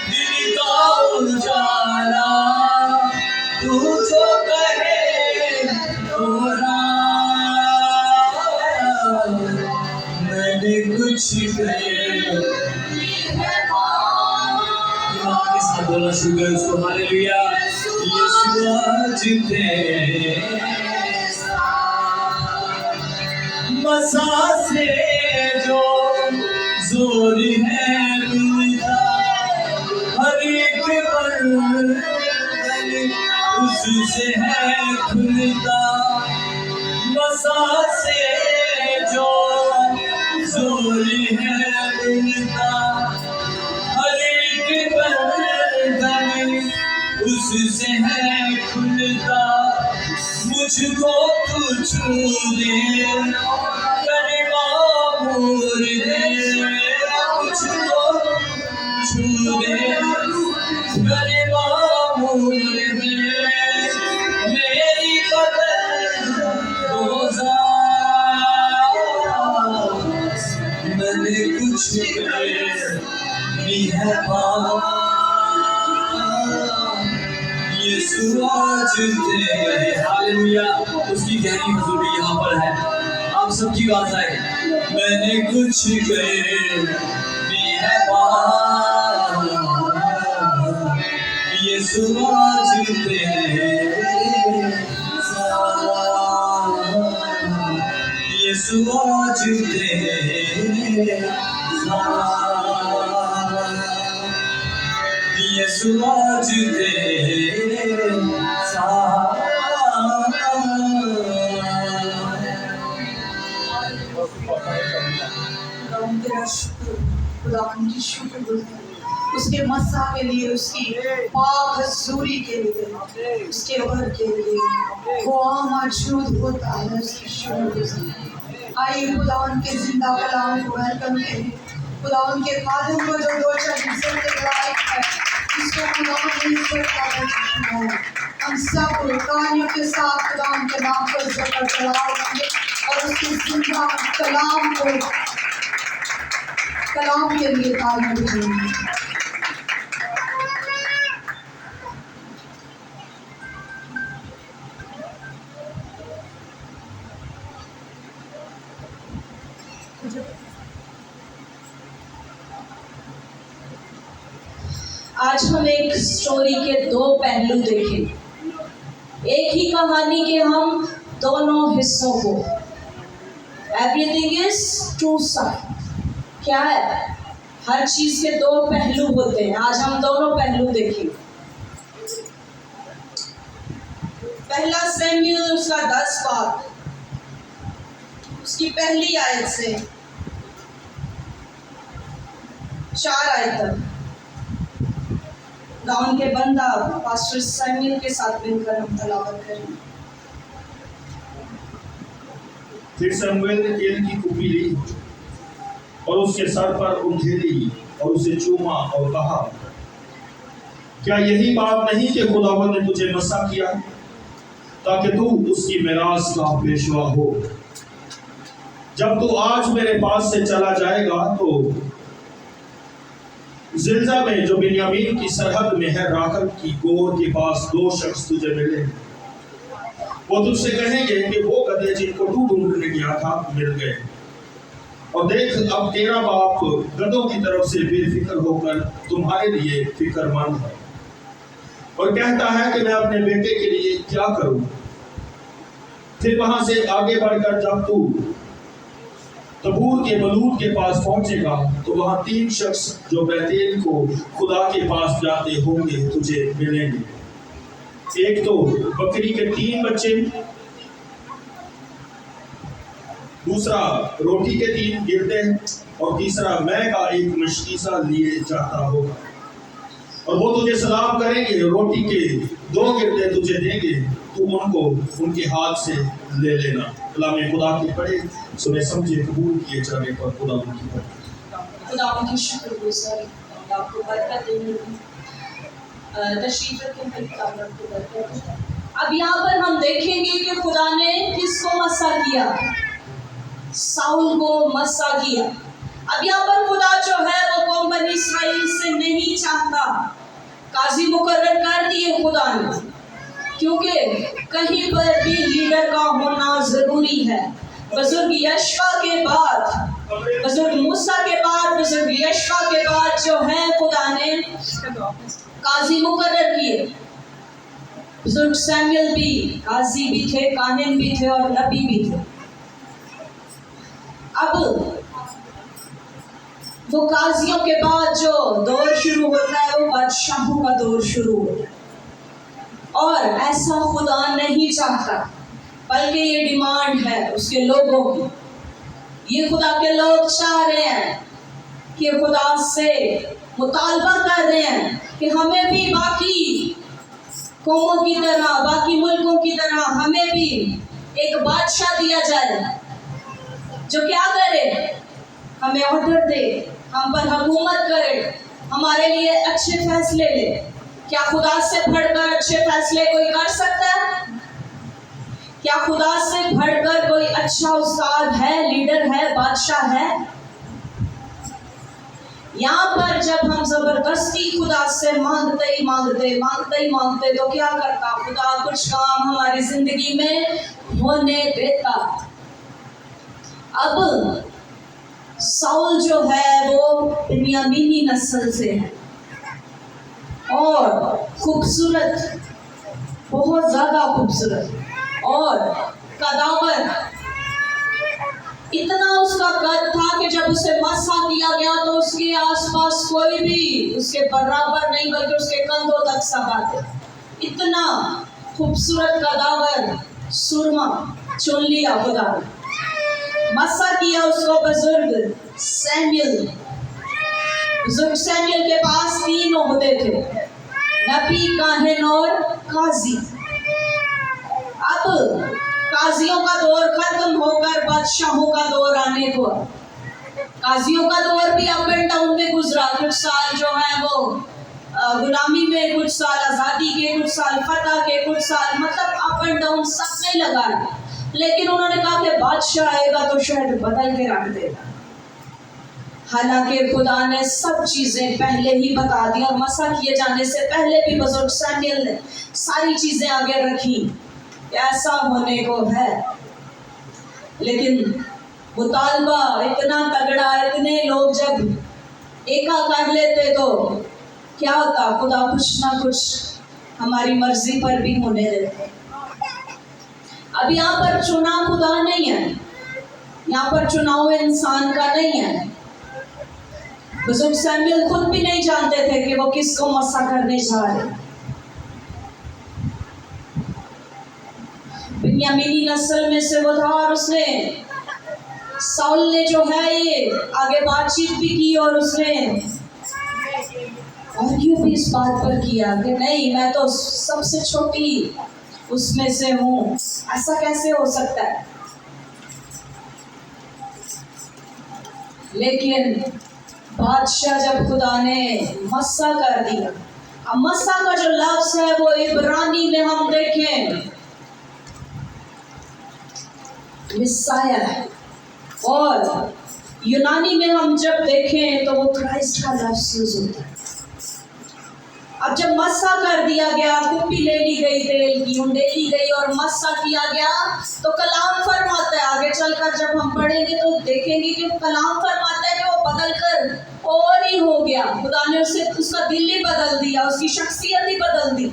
दिन का उजाला, तू जो कहे तो रात। मैंने कुछ करनी बोलना शुरू करें उसको, हालेलुया। यीशु आज तेरे मसा से जो जोर है मिलता, हर एक बंधन उससे है खुलता। मसा से जो जोर है मिलता, हर एक बंधन उससे है खुलता। मुझको तू छू दे, कलिमा मोर दे, मुझको छू दे, कलिमा मोर दे। मेरी बदन रोजा मैंने कुछ भी है पाया। यीशु आज तेरे, हालेलुया। उसकी गहरी हुजूरी यहाँ पर है, आप सबकी बात आए। मैंने कुछ भी है पाया, यीशु आज तेरे, यीशु आज तेरे, यीशु आज तेरे साथ। तेरा शुक्र, खुदावन की शुक्रगुज़ार उसके मसा के लिए, उसकी पाक हजूरी के लिए, उसके घर के लिए वो मौजूद होता है। उसकी शुक्रगुज़ार। आइए खुदावन के जिंदा कलाम को वेलकम करें। खुदावन के खादिम को जो 2-4 हिस्सों के लायक है, इसको खुदावन ने इज्जत का दर्जा दिया है। हम सब रुकानियों के साथ खुदावन के नाम पर ज़िक्र चढ़ाओ और उसके जिंदा कलाम को, कलाम के लिए तारीफ करेंगे। आज हम एक स्टोरी के 2 पहलू देखें। एक ही कहानी के हम दोनों हिस्सों को, एवरीथिंग इज टू साइड, क्या है, हर चीज के 2 पहलू होते हैं। आज हम दोनों पहलू देखें। पहला सैमुएल उसका 10 बाब, उसकी पहली आयत से 4 आयत तक गाँव के बंदा पास्टर सैमुएल के साथ मिलकर हम तलावत करें। फिर शमूएल ने तेल की कुप्पी ली और उसके सर पर उंडेली और उसे चूमा और कहा, क्या यही बात नहीं कि खुदावंद ने तुझे मसा किया ताकि तू उसकी मिरास का पेशवा हो? जब तू आज मेरे पास से चला जाएगा तो जिल्जा में जो बिन्यामीन की सरहद में है, राकल की गोर के पास 2 शख्स तुझे मिले। वो तुझसे कहेंगे कि वो गधे जिनको तू ढूंढने गया था मिल गए, और देख अब तेरा बाप गधों की तरफ से बेफिक्र होकर तुम्हारे लिए फिक्रमंद है और कहता है कि मैं अपने बेटे के लिए क्या करूं। फिर वहां से आगे बढ़कर जब तू तबूर के बलूत के पास पहुंचेगा तो वहां 3 शख्स जो बैतेल को खुदा के पास जाते होंगे तुझे मिलेंगे। एक तो बकरी के 3 बच्चे, दूसरा रोटी के 3 गिरते और तीसरा मैं का एक मशकीसा लिए जाता होगा, और वो तुझे सलाम करेंगे। रोटी के 2 गिरते तुझे देंगे, तू उनको उनके हाथ से ले लेना। कलाम खुदा के पढ़े सुने समझे कबूल किए जाने पर खुदा उनकी खुदा की शुक्रगुज़ारी, आपको बरकत देने की तशरीफ रखें, आपको बरकत। अब यहाँ पर हम देखेंगे कि खुदा ने किसको मसा किया, साउल को मसा किया। अब यहाँ पर खुदा जो है वो कौम बनी इस्राइल से नहीं चाहता, काजी मुकर्रर कर दिए खुदा ने, क्योंकि कहीं पर भी लीडर का होना जरूरी है। बुजुर्ग यशवा के बाद, बुजुर्ग मूसा के बाद, बुजुर्ग यशवा के बाद जो है खुदा ने काजी मुकर्रर किए। बुजुर्ग सैमुअल भी काजी भी थे, काहिन भी थे और नबी भी थे। अब वो काजियों के बाद जो दौर शुरू होता है वो बादशाहों का दौर शुरू होता है। और ऐसा खुदा नहीं चाहता, बल्कि ये डिमांड है उसके लोगों की। ये खुदा के लोग चाह रहे हैं कि खुदा से मुतालबा कर रहे हैं कि हमें भी बाकी कौमों की तरह, बाकी मुल्कों की तरह हमें भी एक बादशाह दिया जाए जो क्या करे, हमें ऑर्डर दे, हम पर हुकूमत करे, हमारे लिए अच्छे फैसले ले। क्या खुदा से बढ़कर अच्छे फैसले कोई कर सकता है? क्या खुदा से बढ़कर कोई अच्छा उस्ताद है, लीडर है, बादशाह है? यहाँ पर जब हम जबरदस्ती खुदा से मांगते तो क्या करता खुदा? कुछ काम हमारी जिंदगी में होने देता। अब साउल जो है वो बिन्यामीनी नस्ल से है और खूबसूरत, बहुत ज्यादा खूबसूरत और कदावर। इतना उसका कद था कि जब उसे मसा किया गया तो उसके आसपास कोई भी उसके बराबर नहीं, बल्कि उसके कंधों तक सभा थे। इतना खूबसूरत कदावर सुरमा चुन लिया खुदा ने, मसा किया उसको। बुजुर्ग सैमुअल के पास 3 ओहदे थे, नबी, काहिन और काजी। अब काजियों का दौर खत्म होकर बादशाहों का दौर आने को। काजियों का दौर भी अप एंड डाउन में गुजरा। कुछ साल जो है वो गुलामी में, कुछ साल आज़ादी के, कुछ साल फतह के, कुछ साल मतलब अप एंड डाउन सब में लगा रहा। लेकिन उन्होंने कहा कि बादशाह आएगा तो शायद बदल के रख देगा। हालांकि खुदा ने सब चीजें पहले ही बता दी और मसा किए जाने से पहले भी बुजुर्ग सैमुअल ने सारी चीजें आगे रखी, ऐसा होने को है। लेकिन मुतालबा इतना तगड़ा, इतने लोग जब एका कर लेते तो क्या होता? खुदा कुछ ना कुछ हमारी मर्जी पर भी होने देते। अब यहाँ पर चुनाव खुदा नहीं है, यहाँ पर चुनाव इंसान का नहीं है। बुजुर्ग सैमुअल खुद भी नहीं जानते थे कि वो किसको मसा करने जा रहे। बिन्यामीनी नस्ल में से वो था और उसने, साउल ने जो है ये आगे बातचीत भी की और उसने आर्ग्यू भी इस बात पर किया कि नहीं, मैं तो सबसे छोटी उसमें से हूँ, ऐसा कैसे हो सकता है? लेकिन बादशाह जब खुदा ने मसा कर दिया, अब मसा का जो लफ्ज है वो इब्रानी में हम देखें मिसाया है और यूनानी में हम जब देखें तो वो क्राइस्ट का लफ्ज यूज होता है। अब जब मसा कर दिया गया, कुप्पी ले ली गई तेल की, उंडेली गई और मसा किया गया, तो कलाम फरमाता है, आगे चलकर जब हम पढ़ेंगे तो देखेंगे कि कलाम फरमाता है कि वो बदल कर और ही हो गया। खुदा ने उसे, उसका दिल ही बदल दिया, उसकी शख्सियत ही बदल दी।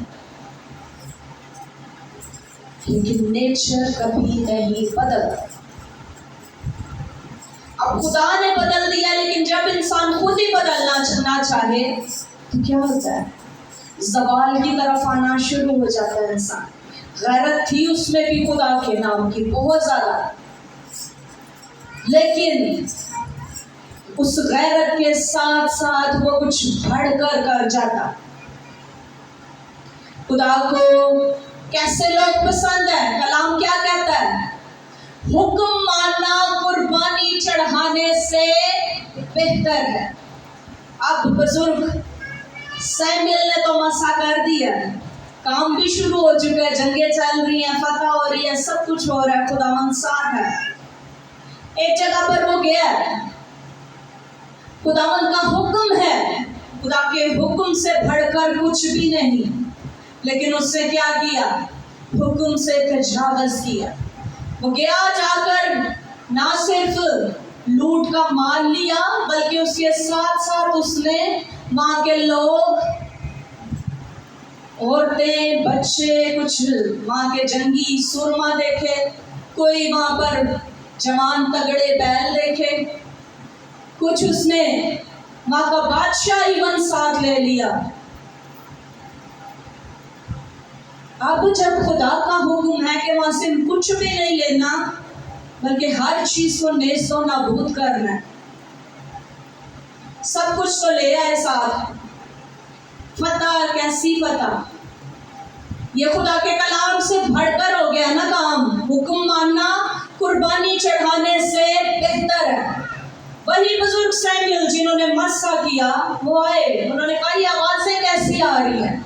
लेकिन नेचर कभी नहीं बदलता। अब खुदा ने बदल दिया, लेकिन जब इंसान खुद ही बदलना ना चाहे तो क्या होता है? ज़वाल की तरफ आना शुरू हो जाता है इंसान। गैरत थी उसमें भी खुदा के नाम की बहुत ज्यादा, लेकिन उस गैरत के साथ साथ वो कुछ बढ़कर कर जाता। खुदा को कैसे लोग पसंद है? कलाम क्या कहता है? हुक्म मानना कुर्बानी चढ़ाने से बेहतर है। अब बुजुर्ग सैमुअल ने तो मसा कर दिया, काम भी शुरू हो चुका है, जंगें चल रही हैं, फतह हो रही है, सब कुछ हो रहा है, खुदावंद साथ है। एक जगह पर वो गया, खुदावंद का हुक्म है, खुदा के हुक्म से बढ़कर कुछ भी नहीं, लेकिन उससे क्या किया? हुक्म से तजावुज़ किया। वो गया, जाकर ना सिर्फ लूट का माल लिया, बल्कि उसके साथ साथ उसने वहाँ के लोग, औरतें, बच्चे, कुछ वहाँ के जंगी सुरमा देखे, कोई वहाँ पर जवान तगड़े बैल देखे, कुछ उसने वहाँ का बादशाह इवन साथ ले लिया। अब जब खुदा का हुक्म है कि वहां से कुछ भी नहीं लेना, बल्कि हर चीज को नेस्तो नाबूद करना है, सब कुछ तो ले आए साथ। फतह, कैसी फतह? ये खुदा के कलाम से बढ़कर हो गया ना काम। हुक्म मानना कुर्बानी चढ़ाने से बेहतर है। वही बुजुर्ग सैमुएल जिन्होंने मस्सा किया, वो आए, उन्होंने कहा ये आवाजें कैसी आ रही है?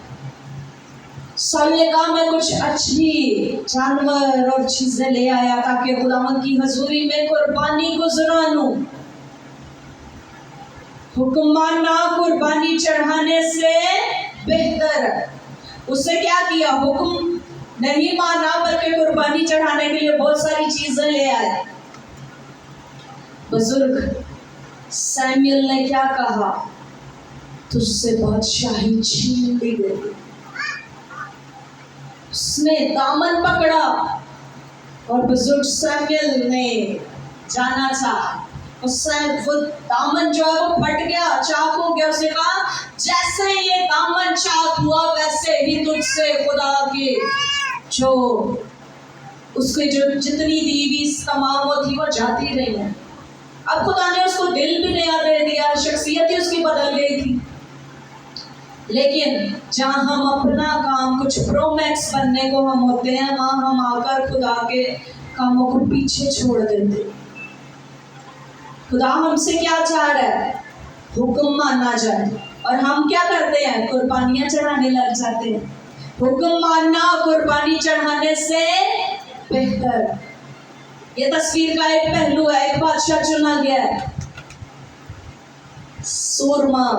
साल ने कहा मैं कुछ अच्छी जानवर और चीजें ले आया ताकि खुदावंद की हजूरी में कुर्बानी गुजरानूं। हुक्म मानना कुर्बानी चढ़ाने से बेहतर है। उससे क्या किया? हुक्म नहीं माना, बल्कि कुर्बानी चढ़ाने के लिए बहुत सारी चीजें ले आए। बुजुर्ग सैमुएल ने क्या कहा? तुझसे बादशाही छीन ली गई। उसने दामन पकड़ा और बुजुर्ग सैमुएल ने जाना चाहा। उससे वो दामन जो है वो फट गया, चाक हो गया। उसने कहा जैसे ये दामन चाक हुआ, वैसे ही तुझसे खुदा के जो उसके जो जितनी दीवी तमाम वो थी वो जाती रही है। अब खुदा ने उसको दिल भी नया दे दिया, शख्सियत ही उसकी बदल गई थी। लेकिन जहाँ हम अपना काम कुछ प्रोमैक्स बनने को हम होते हैं, वहाँ हम आकर खुदा के कामों को पीछे छोड़ देते। खुदा हमसे क्या चाह रहा है? हुक्म मानना जाए, और हम क्या करते हैं? कुर्बानियां चढ़ाने लग जाते हैं। हुक्म मानना कुर्बानी चढ़ाने से बेहतर। ये तस्वीर का एक पहलू है। एक बादशाह चुना गया है, सूरमा।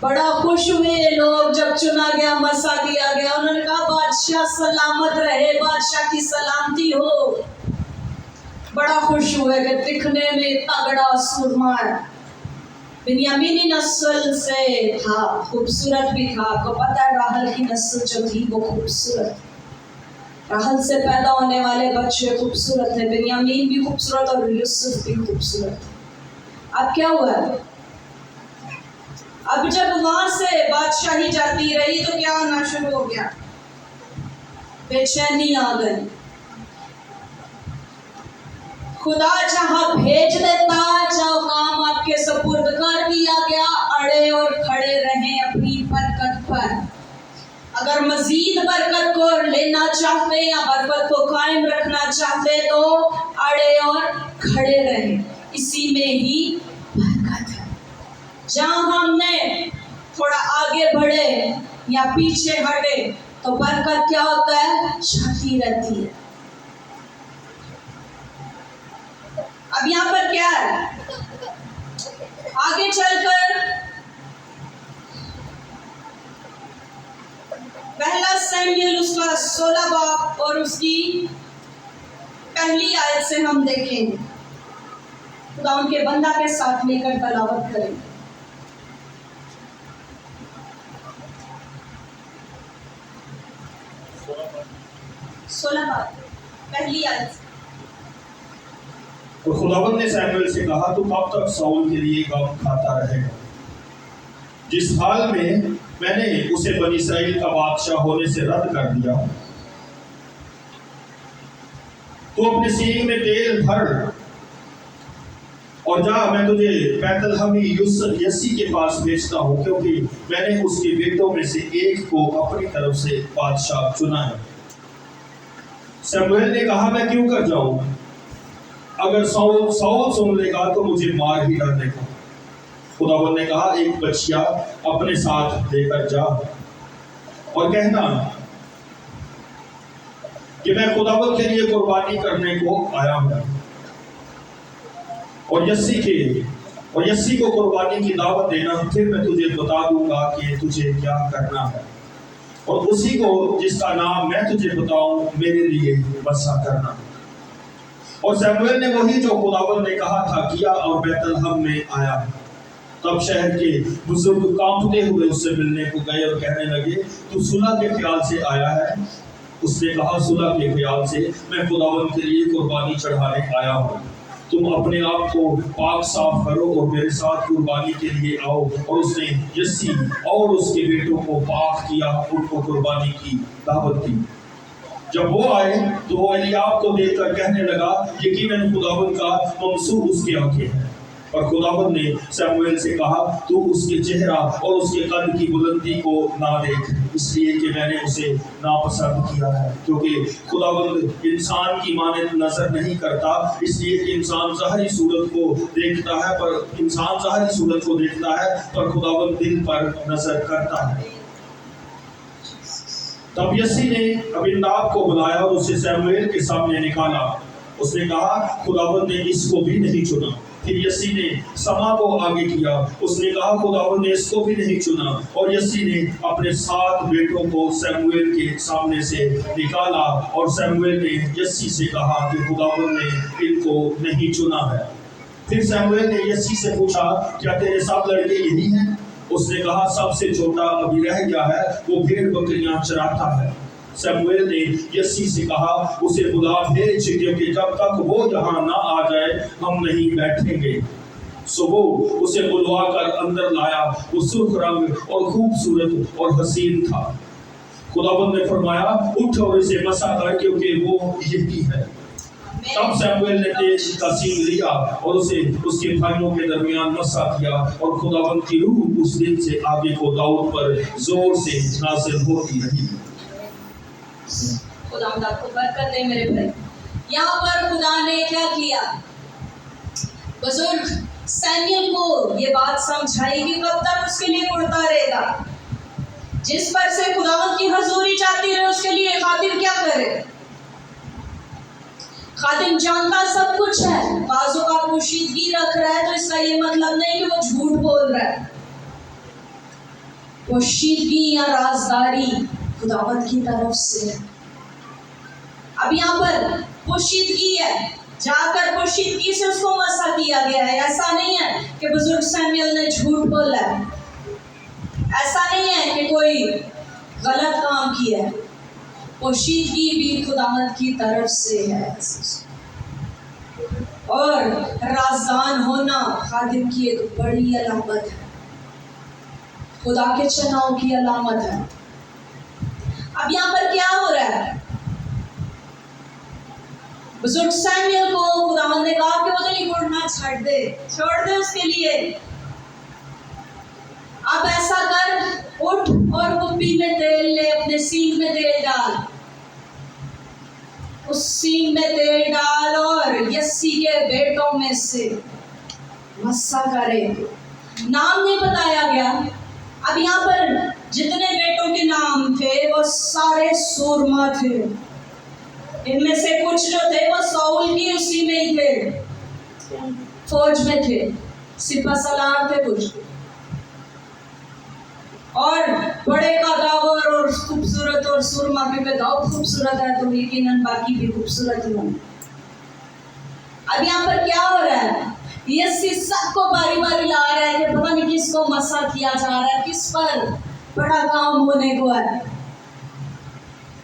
बड़ा खुश हुए लोग जब चुना गया, मसा किया गया। उन्होंने कहा बादशाह सलामत रहे, बादशाह की सलामती हो। बड़ा खुश हुए कि दिखने में तगड़ा सूरमा है, बिन्यामीनी नस्ल से था, खूबसूरत भी था। आपको पता है राहल की नस्ल जो थी वो खूबसूरत, राहल से पैदा होने वाले बच्चे खूबसूरत थे। बिन्यामीन भी खूबसूरत और यूसुफ भी खूबसूरत। अब क्या हुआ? अब जब वहां से बादशाही जाती रही तो क्या होना शुरू हो गया? बेचैनी आ गई। खुदा जहां भेज देता, जहां काम आपके सुपुर्द कर दिया गया, अड़े और खड़े रहें अपनी बरकत पर। अगर मजीद बरकत को लेना चाहते या बरकत को कायम रखना चाहते तो अड़े और खड़े रहें। इसी में ही बरकत है। जहाँ हमने थोड़ा आगे बढ़े या पीछे हटे तो बरकत क्या होता है? छाती रहती है। अब यहाँ पर क्या है? आगे चलकर पहला सैमुएल उसका 16 बाब और उसकी पहली आयत से हम देखेंगे। खुदा उनके बंदा के साथ लेकर तलावत करेंगे। 16 बाब पहली आयत। तो खुदावंद ने सैमुएल से कहा तू कब तक साउल के लिए गम खाता रहेगा? जिस हाल में मैंने उसे बनी इस्राएल का बादशाह होने से रद्द कर दिया, तो अपने सींग में तेल भर और जा, मैं तुझे बैतलहमी यस्सी के पास भेजता हूँ, क्योंकि मैंने उसके बेटों में से एक को अपनी तरफ से बादशाह चुना है। शमूएल ने कहा मैं क्यों कर जाऊं? अगर साउल सुन लेगा तो मुझे मार ही डालेगा। खुदावंद ने कहा एक बछिया अपने साथ लेकर जा और कहना कि मैं खुदावंद के लिए कुर्बानी करने को आया हूं, और यस्सी को कुर्बानी की दावत देना, फिर मैं तुझे बता दूंगा कि तुझे क्या करना है, और उसी को जिसका नाम मैं तुझे बताऊं मेरे लिए बसा करना। और शमूएल ने वही जो खुदावंद ने कहा था किया और बैतलहम में आया। तब शहर के बुजुर्ग कांपते हुए उससे मिलने को गए और कहने लगे, तू सुलह के ख्याल से आया है? उसने कहा, सुलह के ख्याल से मैं खुदावंद के लिए कुर्बानी चढ़ाने आया हूँ। तुम अपने आप को पाक साफ करो और मेरे साथ कुर्बानी के लिए आओ। और उसने यस्सी और उसके बेटों को पाक किया, उनको कुर्बानी की दावत दी। जब वो आए तो वो एलियाब को देखकर कहने लगा, यकीनन खुदावंद का मंसूब उसकी आंखें हैं। और खुदावंद ने शमूएल से कहा, तू उसके चेहरा और उसके कद की बुलंदी को ना देख, इसलिए कि मैंने उसे नापसंद किया है। क्योंकि खुदावंद इंसान की माने नजर नहीं करता, इसलिए कि इंसान ज़ाहिरी सूरत को देखता है, पर खुदावंद दिल पर नजर करता है। तब यस्सी ने अबीनादाब को बुलाया और उसे शमूएल के सामने निकाला। उसने कहा, खुदावंद ने इसको भी नहीं चुना। फिर यस्सी ने समा को आगे किया। उसने कहा, खुदावंद ने इसको भी नहीं चुना। और यस्सी ने अपने 7 बेटों को शमूएल के सामने से निकाला। और शमूएल ने यस्सी से कहा कि खुदावंद ने इनको नहीं चुना है। फिर शमूएल ने यस्सी से पूछा, क्या तेरे 7 लड़के यही हैं? उसने कहा, सबसे छोटा अभी रह गया है, वो भेड़ बकरियां चराता है। शमूएल ने यस्सी से कहा, उसे बुला भेज, क्योंकि जब तक वो यहाँ ना आ जाए हम नहीं बैठेंगे। सो वो उसे बुलवाकर अंदर लाया। वो सुर्ख रंग और खूबसूरत और हसीन था। खुदावंद ने फरमाया, उठ और इसे मसा कर, क्योंकि वो यही है। तब शमूएल ने तेज का सींग लिया और उसे उसके भाइयों के दरमियान मसा किया। और खुदावंद की रूह उस दिन से आगे को दाऊद पर जोर से नाज़िल होती रही। खुदावंद आपको बरकत दे मेरे भाई। यहाँ पर खुदा ने क्या किया? बुजुर्ग सैमुएल को ये बात समझाई कि कब तक उसके लिए उड़ता रहेगा। जिस पर से खुदावंद की हजूरी चाहती रहे, उसके लिए खादिम क्या करे? खादिम जानता सब कुछ है। बाजू का पोशीदगी रख रहा है तो इसका ये मतलब नहीं कि वो झूठ बोल रहा है। पोशीदगी या राजदारी खुदावंद की तरफ से है। अब यहाँ पर पोशीदगी है, जाकर पोशीदगी से उसको मसा किया गया है। ऐसा नहीं है कि बुजुर्ग सैमुएल ने झूठ बोला है, ऐसा नहीं है कि कोई गलत काम किया है। पोशीदगी भी खुदावंद की तरफ से है। और राज़दान होना खादिम की एक बड़ी अलामत है, खुदा के चुनाव की अलामत है। अब यहाँ पर क्या हो रहा है? बुजुर्ग सैमुएल को खुदावंद ने कहा कि वो तेरी घुड़ना छोड़ दे उसके लिए। अब ऐसा कर, उठ और कुप्पी में तेल ले, अपने सींग में तेल डाल, उस सींग में तेल डाल और यस्सी के बेटों में से मस्सा करे। नाम नहीं बताया गया। अब यहाँ पर जितने बेटों के नाम थे वो सारे सूरमा थे। इनमें से कुछ जो थे वो साउल की उसी में ही थे, फौज में थे, सिपा सलार थे कुछ। और बड़े का दावर और खूबसूरत और सुरमा भी दाऊद खूबसूरत है तो यकीनन बाकी भी खूबसूरत ही होंगे। अब यहाँ पर क्या हो रहा है? यस्सी सबको बारी बारी ला रहा है कि पता नहीं किसको मसा किया जा रहा है, किस पर बड़ा काम होने को है।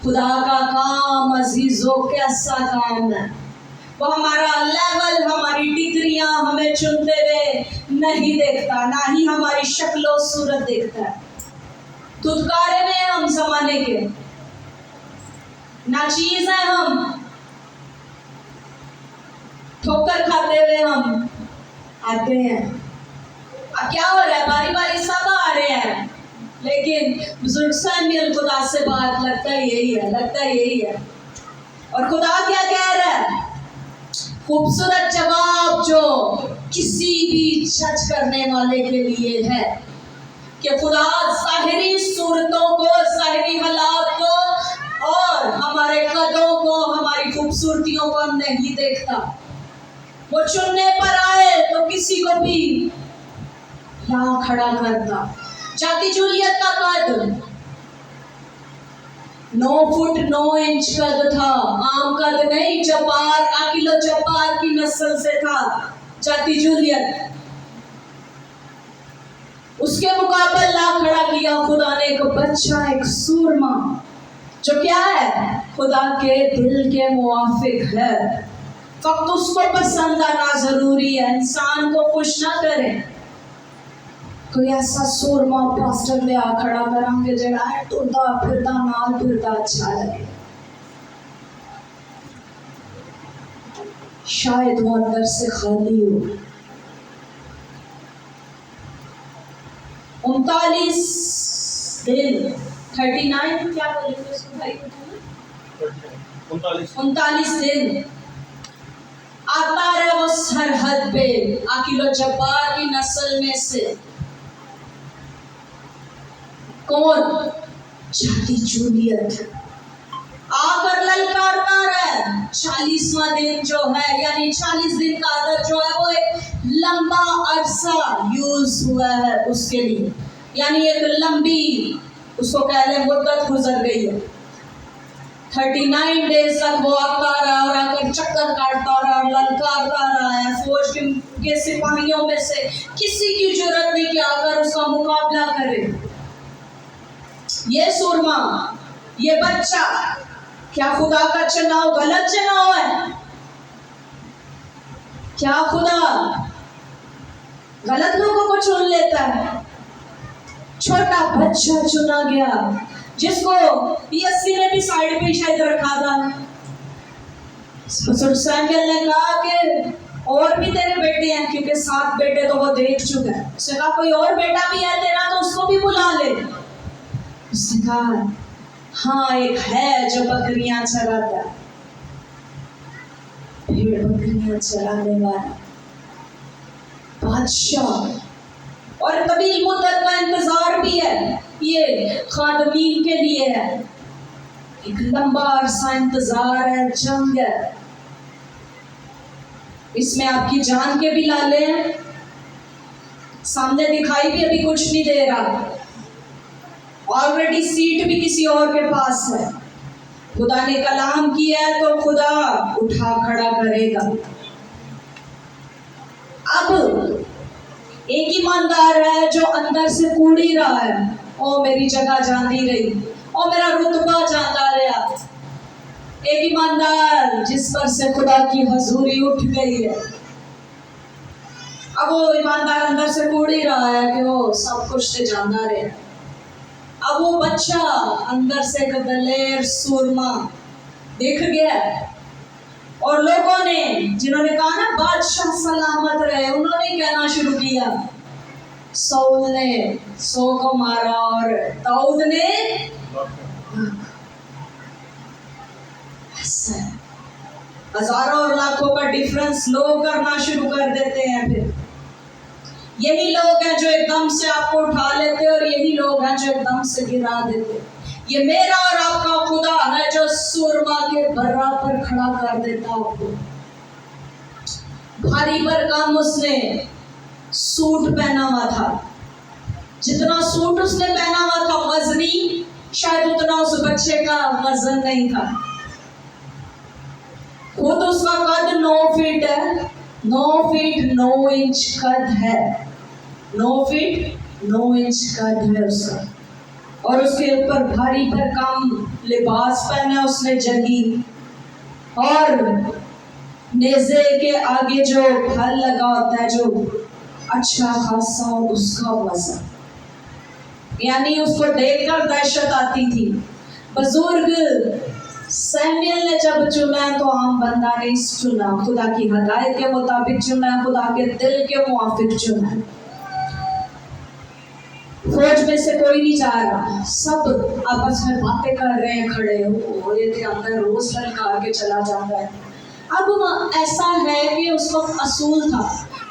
खुदा का काम अजीजों कैसा काम है। वो हमारा लेवल, हमारी डिग्रियां हमें चुनते हुए नहीं देखता, ना ही हमारी शक्लो सूरत देखता है। धुतकारे में हम जमाने के, ना चीज है हम, ठोकर खाते हुए हम आते हैं। अब क्या हो रहा है? बारी बारी सब आ रहे हैं, लेकिन बुजुर्ग सैमुएल खुदा से बात लगता यही है। और खुदा क्या कह रहा है? खूबसूरत जवाब जो किसी भी जज करने वाले के लिए है कि खुदा ज़ाहिरी सूरतों को, ज़ाहिरी हालात को और हमारे कदों को, हमारी खूबसूरतियों को नहीं देखता। वो चुनने पर आए तो किसी को भी यहाँ खड़ा करता। जाती जूलियत का कद 9 फुट 9 इंच कद था, आम कद नहीं। जब्बार अकीलो जब्बार की नस्ल से था जाती जूलियत। उसके मुकाबला खड़ा किया खुदा ने एक बच्चा, एक सूरमा, जो क्या है, खुदा के दिल के मुआफिक है। फक्त उसको पसंद आना जरूरी है, इंसान को खुश ना करें। कोई ऐसा सूरमा पास्टर ले आ खड़ा करांगे जड़ा है टुरदा फिरदा नाल फिरदा अच्छा लगे, शायद वो अंदर से खाली हो। 39 दिन 39 क्या बोलेंगे उसको भाई, 39 दिन आता रहे वो सरहद पे। आकिलो जब्बार की नस्ल में से कौन, शादी जूलियत आकर ललकारता रहे। 40वां दिन जो है, यानी 40 दिन का आदत जो है वो एक लंबा अरसा यूज हुआ है उसके लिए, यानी एक लंबी उसको कह ले मुद्दत गुजर गई है। 39 डेज तक वो आता रहा और आकर चक्कर काटता रहा और ललकारता रहा है। फौज के सिपाहियों में से किसी की जरूरत नहीं कि आकर उसका मुकाबला करे। ये सूरमा, ये बच्चा, क्या खुदा का चुनाव गलत चुनाव है? क्या खुदा गलत लोगों को चुन लेता है? छोटा बच्चा चुना गया जिसको यस्सी ने भी साइड पे शायद रखा था। सैमुअल ने कहा कि और भी तेरे बेटे हैं, क्योंकि 7 बेटे तो वो देख चुका है। उसने कहा कोई और बेटा भी है तेरा तो उसको भी बुला ले। उसने कहा हाँ एक है जो बकरियां चराता है, भेड़ बकरियां चराने वाला बादशाह। और तवील मुद्दत का इंतजार भी है, ये खादमीन के लिए है, एक लंबा अरसा इंतजार है, जंग है। इसमें आपकी जान के भी लाले हैं, सामने दिखाई भी अभी कुछ नहीं दे रहा, ऑलरेडी सीट भी किसी और के पास है। खुदा ने कलाम किया है तो खुदा उठा खड़ा करेगा। अब एक ईमानदार है जो अंदर से कूड़ी रहा है, ओ मेरी जगह जाती रही, ओ मेरा रुतबा जाता रहा। एक ईमानदार जिस पर से खुदा की हजूरी उठ गई है। अब वो ईमानदार अंदर से कूड़ी रहा है कि वो सब कुछ से जानता रहे। अब वो बच्चा अंदर से एक दलेर सूरमा दिख गया, और लोगों ने जिन्होंने कहा ना बादशाह सलामत रहे, उन्होंने कहना शुरू किया सौल ने 100 को मारा और दाऊद ने हजारों और लाखों का डिफरेंस लोग करना शुरू कर देते हैं। फिर यही लोग हैं जो एकदम से आपको उठा लेते हैं और यही लोग हैं जो एकदम से गिरा देते हैं। ये मेरा और आपका खुदा है जो सूरमा के बराबर खड़ा कर देता आपको। भारी भरकम उसने सूट पहना हुआ था, जितना सूट उसने पहना हुआ था वजनी, शायद उतना उस बच्चे का वजन नहीं था। खुद उसका कद 9 फीट है, 9 फीट 9 इंच कद है, 9 फीट 9 इंच कद है उसका। और उसके ऊपर भारी भरकम लिबास पहना उसने जंगी, और नेज़े के आगे जो फल लगा होता है जो अच्छा खासा उसका वजन, यानी उसको देखकर दहशत आती थी। बुजुर्ग सैमुअल ने जब चुना तो आम बंदा ने चुना, खुदा की हदायत के मुताबिक चुना, खुदा के दिल के मुआफिक चुना। फौज में से कोई नहीं जा रहा, सब आपस में बातें कर रहे हैं खड़े हो, ये थे अंदर रोज ललकार के चला जाता है। अब ऐसा है कि उसको असूल था,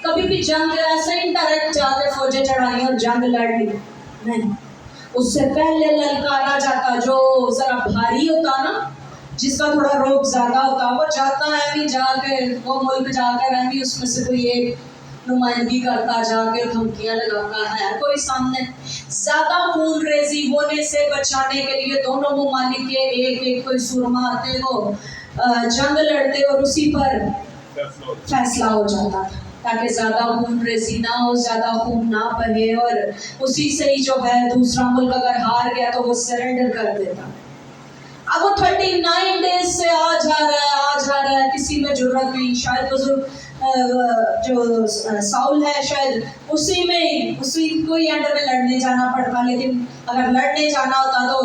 कभी भी जंग ऐसे ही डायरेक्ट जाते फौजें चढ़ाई और जंग लड़ ली नहीं, उससे पहले ललकारा जाता। जो जरा भारी होता ना, जिसका थोड़ा रोब ज्यादा होता, वो जाता है भी जाके वो मुल्क जाकर है भी उसमें से कोई एक नुमाइंदगी करता, जाके धमकियां लगाता है कोई सामने। ज्यादा खून रेजी होने से बचाने के लिए दोनों ममालिक के एक एक कोई सुरमा आते, वो जंग लड़ते और उसी पर फैसला हो जाता था। ताकि ज़्यादा खून रेजी ना हो, ज़्यादा खून ना बहे, और उसी से ही जो है दूसरा मुल्क अगर हार गया तो वो सरेंडर कर देता। अब वो 39 डेज से आ जा रहा है, किसी में जरूरत नहीं। शायद जो साउल है शायद उसी को ही एंड में लड़ने जाना पड़ता, लेकिन अगर लड़ने जाना होता तो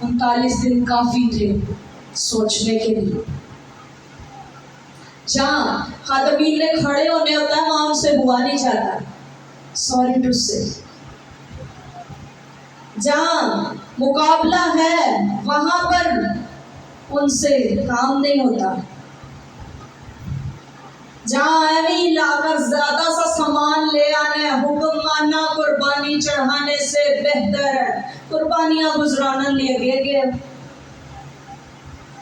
39 दिन काफी थे सोचने के लिए। जहाँ खादमीन ने खड़े होने होता है वहां उनसे हुआ नहीं जाता, सॉरी टू से। जहाँ मुकाबला है वहां पर उनसे काम नहीं होता। जहाँ एवी लाकर ज्यादा सा सामान ले आने, हुक्म मानना कुर्बानी चढ़ाने से बेहतर है कुर्बानियां गुजराना लिए गए,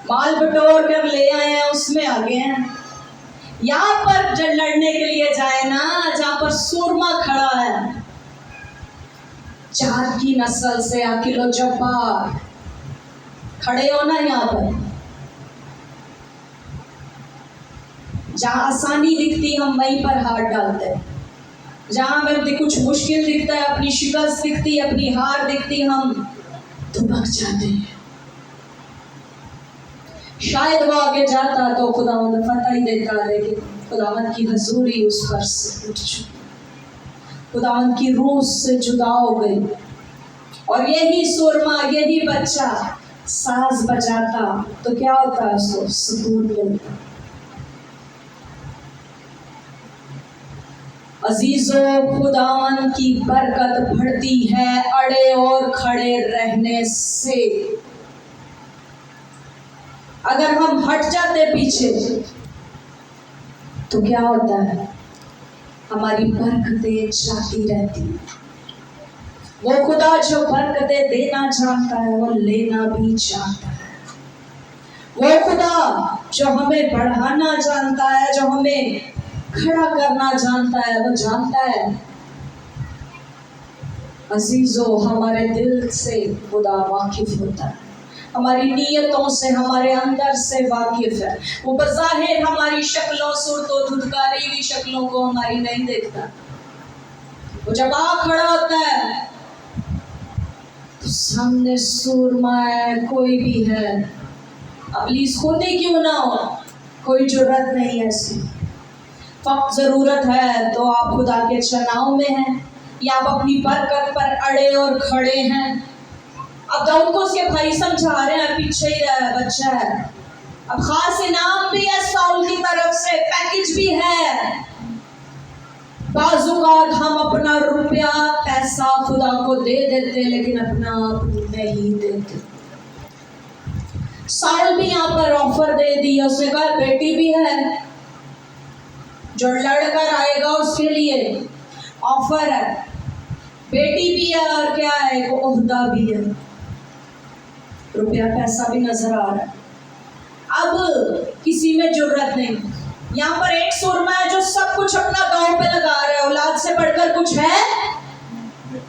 माल बटोर कर ले आए हैं उसमें आगे हैं। यहाँ पर जब लड़ने के लिए जाए ना, जहाँ पर सूरमा खड़ा है, चार की नस्ल से अकीलो जब्बार खड़े हो ना, यहाँ पर जहाँ आसानी दिखती हम वहीं पर हाथ डालते हैं, जहाँ हमें कुछ मुश्किल दिखता है, अपनी शिकस्त दिखती, अपनी हार दिखती, हम दुबक जाते हैं। शायद वो आगे जाता तो खुदावंद फतह ही देता, लेकिन खुदावंद की हजूरी उस पर से उठ चुकी, खुदावंद की रूह से जुदा हो गई। और यही सुरमा, यही बच्चा साज बजाता तो क्या होता, उसको सुकून मिलता। अजीजों, खुदावन की बरकत बढ़ती है अड़े और खड़े रहने से। अगर हम हट जाते पीछे तो क्या होता है, हमारी बरकतें जाती रहती है। वो खुदा जो बरकतें देना चाहता है वो लेना भी चाहता है। वो खुदा जो हमें बढ़ाना जानता है, जो हमें खड़ा करना जानता है, वो जानता है अजीजों, हमारे दिल से खुदा वाकिफ होता है, हमारी नीयतों से, हमारे अंदर से वाकिफ है। वो बज़ाहिर हमारी शक्लों, सूरतों, धुतकारी हुई शक्लों को हमारी नहीं देखता। वो जब आ खड़ा होता है तो सामने सूरमा है, कोई भी है, अबलीस खुद ही क्यों ना हो, कोई जरूरत नहीं है ऐसी। फक्त जरूरत है तो आप खुदा के चनाव में हैं, या आप अपनी बरकत पर अड़े और खड़े हैं। अब दाऊद को उसके भाई समझा रहे हैं, पीछे ही रहा बच्चा है। अब खास इनाम भी है साउल की तरफ से, पैकेज भी है। बाज़ात हम अपना रुपया पैसा खुदा को दे देते, लेकिन अपना आप नहीं देते। साउल भी यहाँ पर ऑफर दे दी, उसने कहा बेटी भी है, जो लड़कर आएगा उसके लिए ऑफर है, बेटी भी है और क्या है, एक ओहदा भी है, रुपया पैसा भी नजर आ रहा है। अब किसी में जरूरत नहीं। यहाँ पर एक सुरमा है जो सब कुछ अपना दांव पे लगा रहा है, औलाद से बढ़कर कुछ है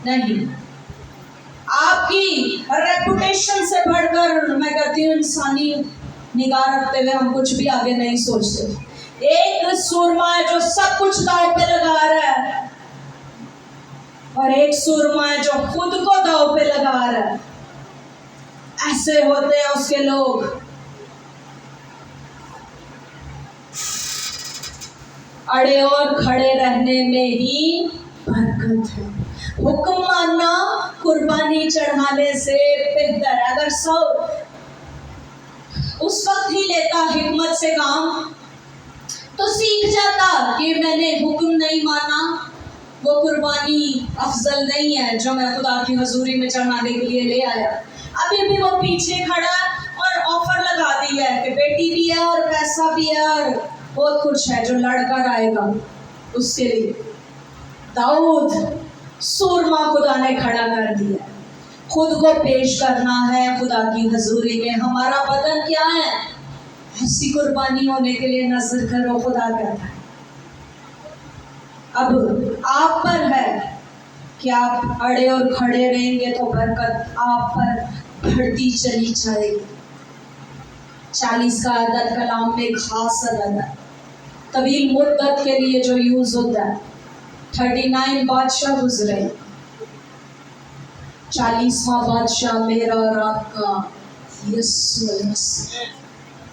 नहीं। आपकी रेपुटेशन से बढ़कर, मैं कहती हूँ, इंसानी निगाह रखते हुए हम कुछ भी आगे नहीं सोचते। एक सुरमा है जो सब कुछ दांव पे लगा रहा है, और एक सुरमा है जो खुद को दांव पे लगा रहा है। ऐसे होते हैं उसके लोग। अड़े और खड़े रहने में ही बरकत है। हुक्म मानना कुर्बानी चढ़ाने से बेहतर है। अगर सब उस वक्त ही लेता हिकमत से काम तो सीख जाता कि मैंने हुक्म नहीं माना, वो कुर्बानी अफजल नहीं है जो मैं खुदा की हजूरी में चढ़ाने के लिए ले आया। अभी भी वो पीछे खड़ा और ऑफर लगा दी है कि बेटी भी है और पैसा भी है और बहुत कुछ है जो लड़कर आएगा उसके लिए। दाऊद सूरमा खुदा ने खड़ा कर दिया, खुद को पेश करना है खुदा की हजूरी में। हमारा बदन क्या है, ऐसी कुर्बानी होने के लिए नजर करो, खुदा कहता है। अब आप पर है कि आप अड़े और खड़े रहेंगे तो बरकत आप पर बढ़ती चली जाएगी। 40 का अदद कलाम में खास अदद है। तवील मुद्दत के लिए जो यूज होता है। 39 बादशाह गुजरे, 40वां बादशाह मेरा और आपका यीशु मसीह,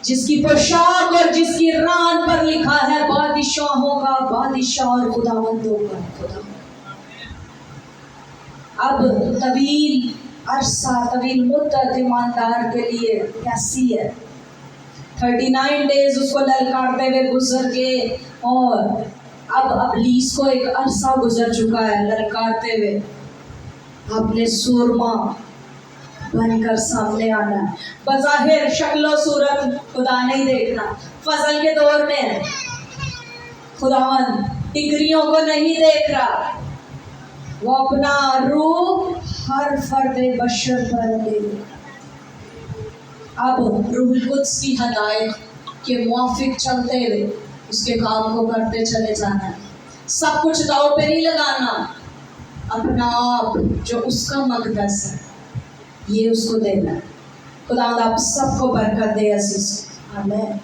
जिसकी पोशाक और जिसकी रान पर लिखा है बादशाहों का बादशाह और खुदावंदों का खुदा। अब तवील अरसा, तवील मुद्दत ईमानदार के लिए कैसी है? 39 डेज उसको ललकारते हुए गुजर गए और अब अबलीस को एक अरसा गुजर चुका है ललकारते हुए। अपने सूरमा बनकर सामने आना है। बज़ाहिर शक्लो सूरत खुदा नहीं देखना, फजल के दौर में खुदावन डिग्रियों को नहीं देख रहा, वो अपना रूह हर फर्द बशर पर दे। अब रूहुल कुद्स की हदायत के मुआफिक चलते हुए उसके काम को करते चले जाना है। सब कुछ दाव पे नहीं लगाना, अपना आप जो उसका मकदस है ये उसको देना है। खुदा आप सबको बरकत दे असीस। आमीन।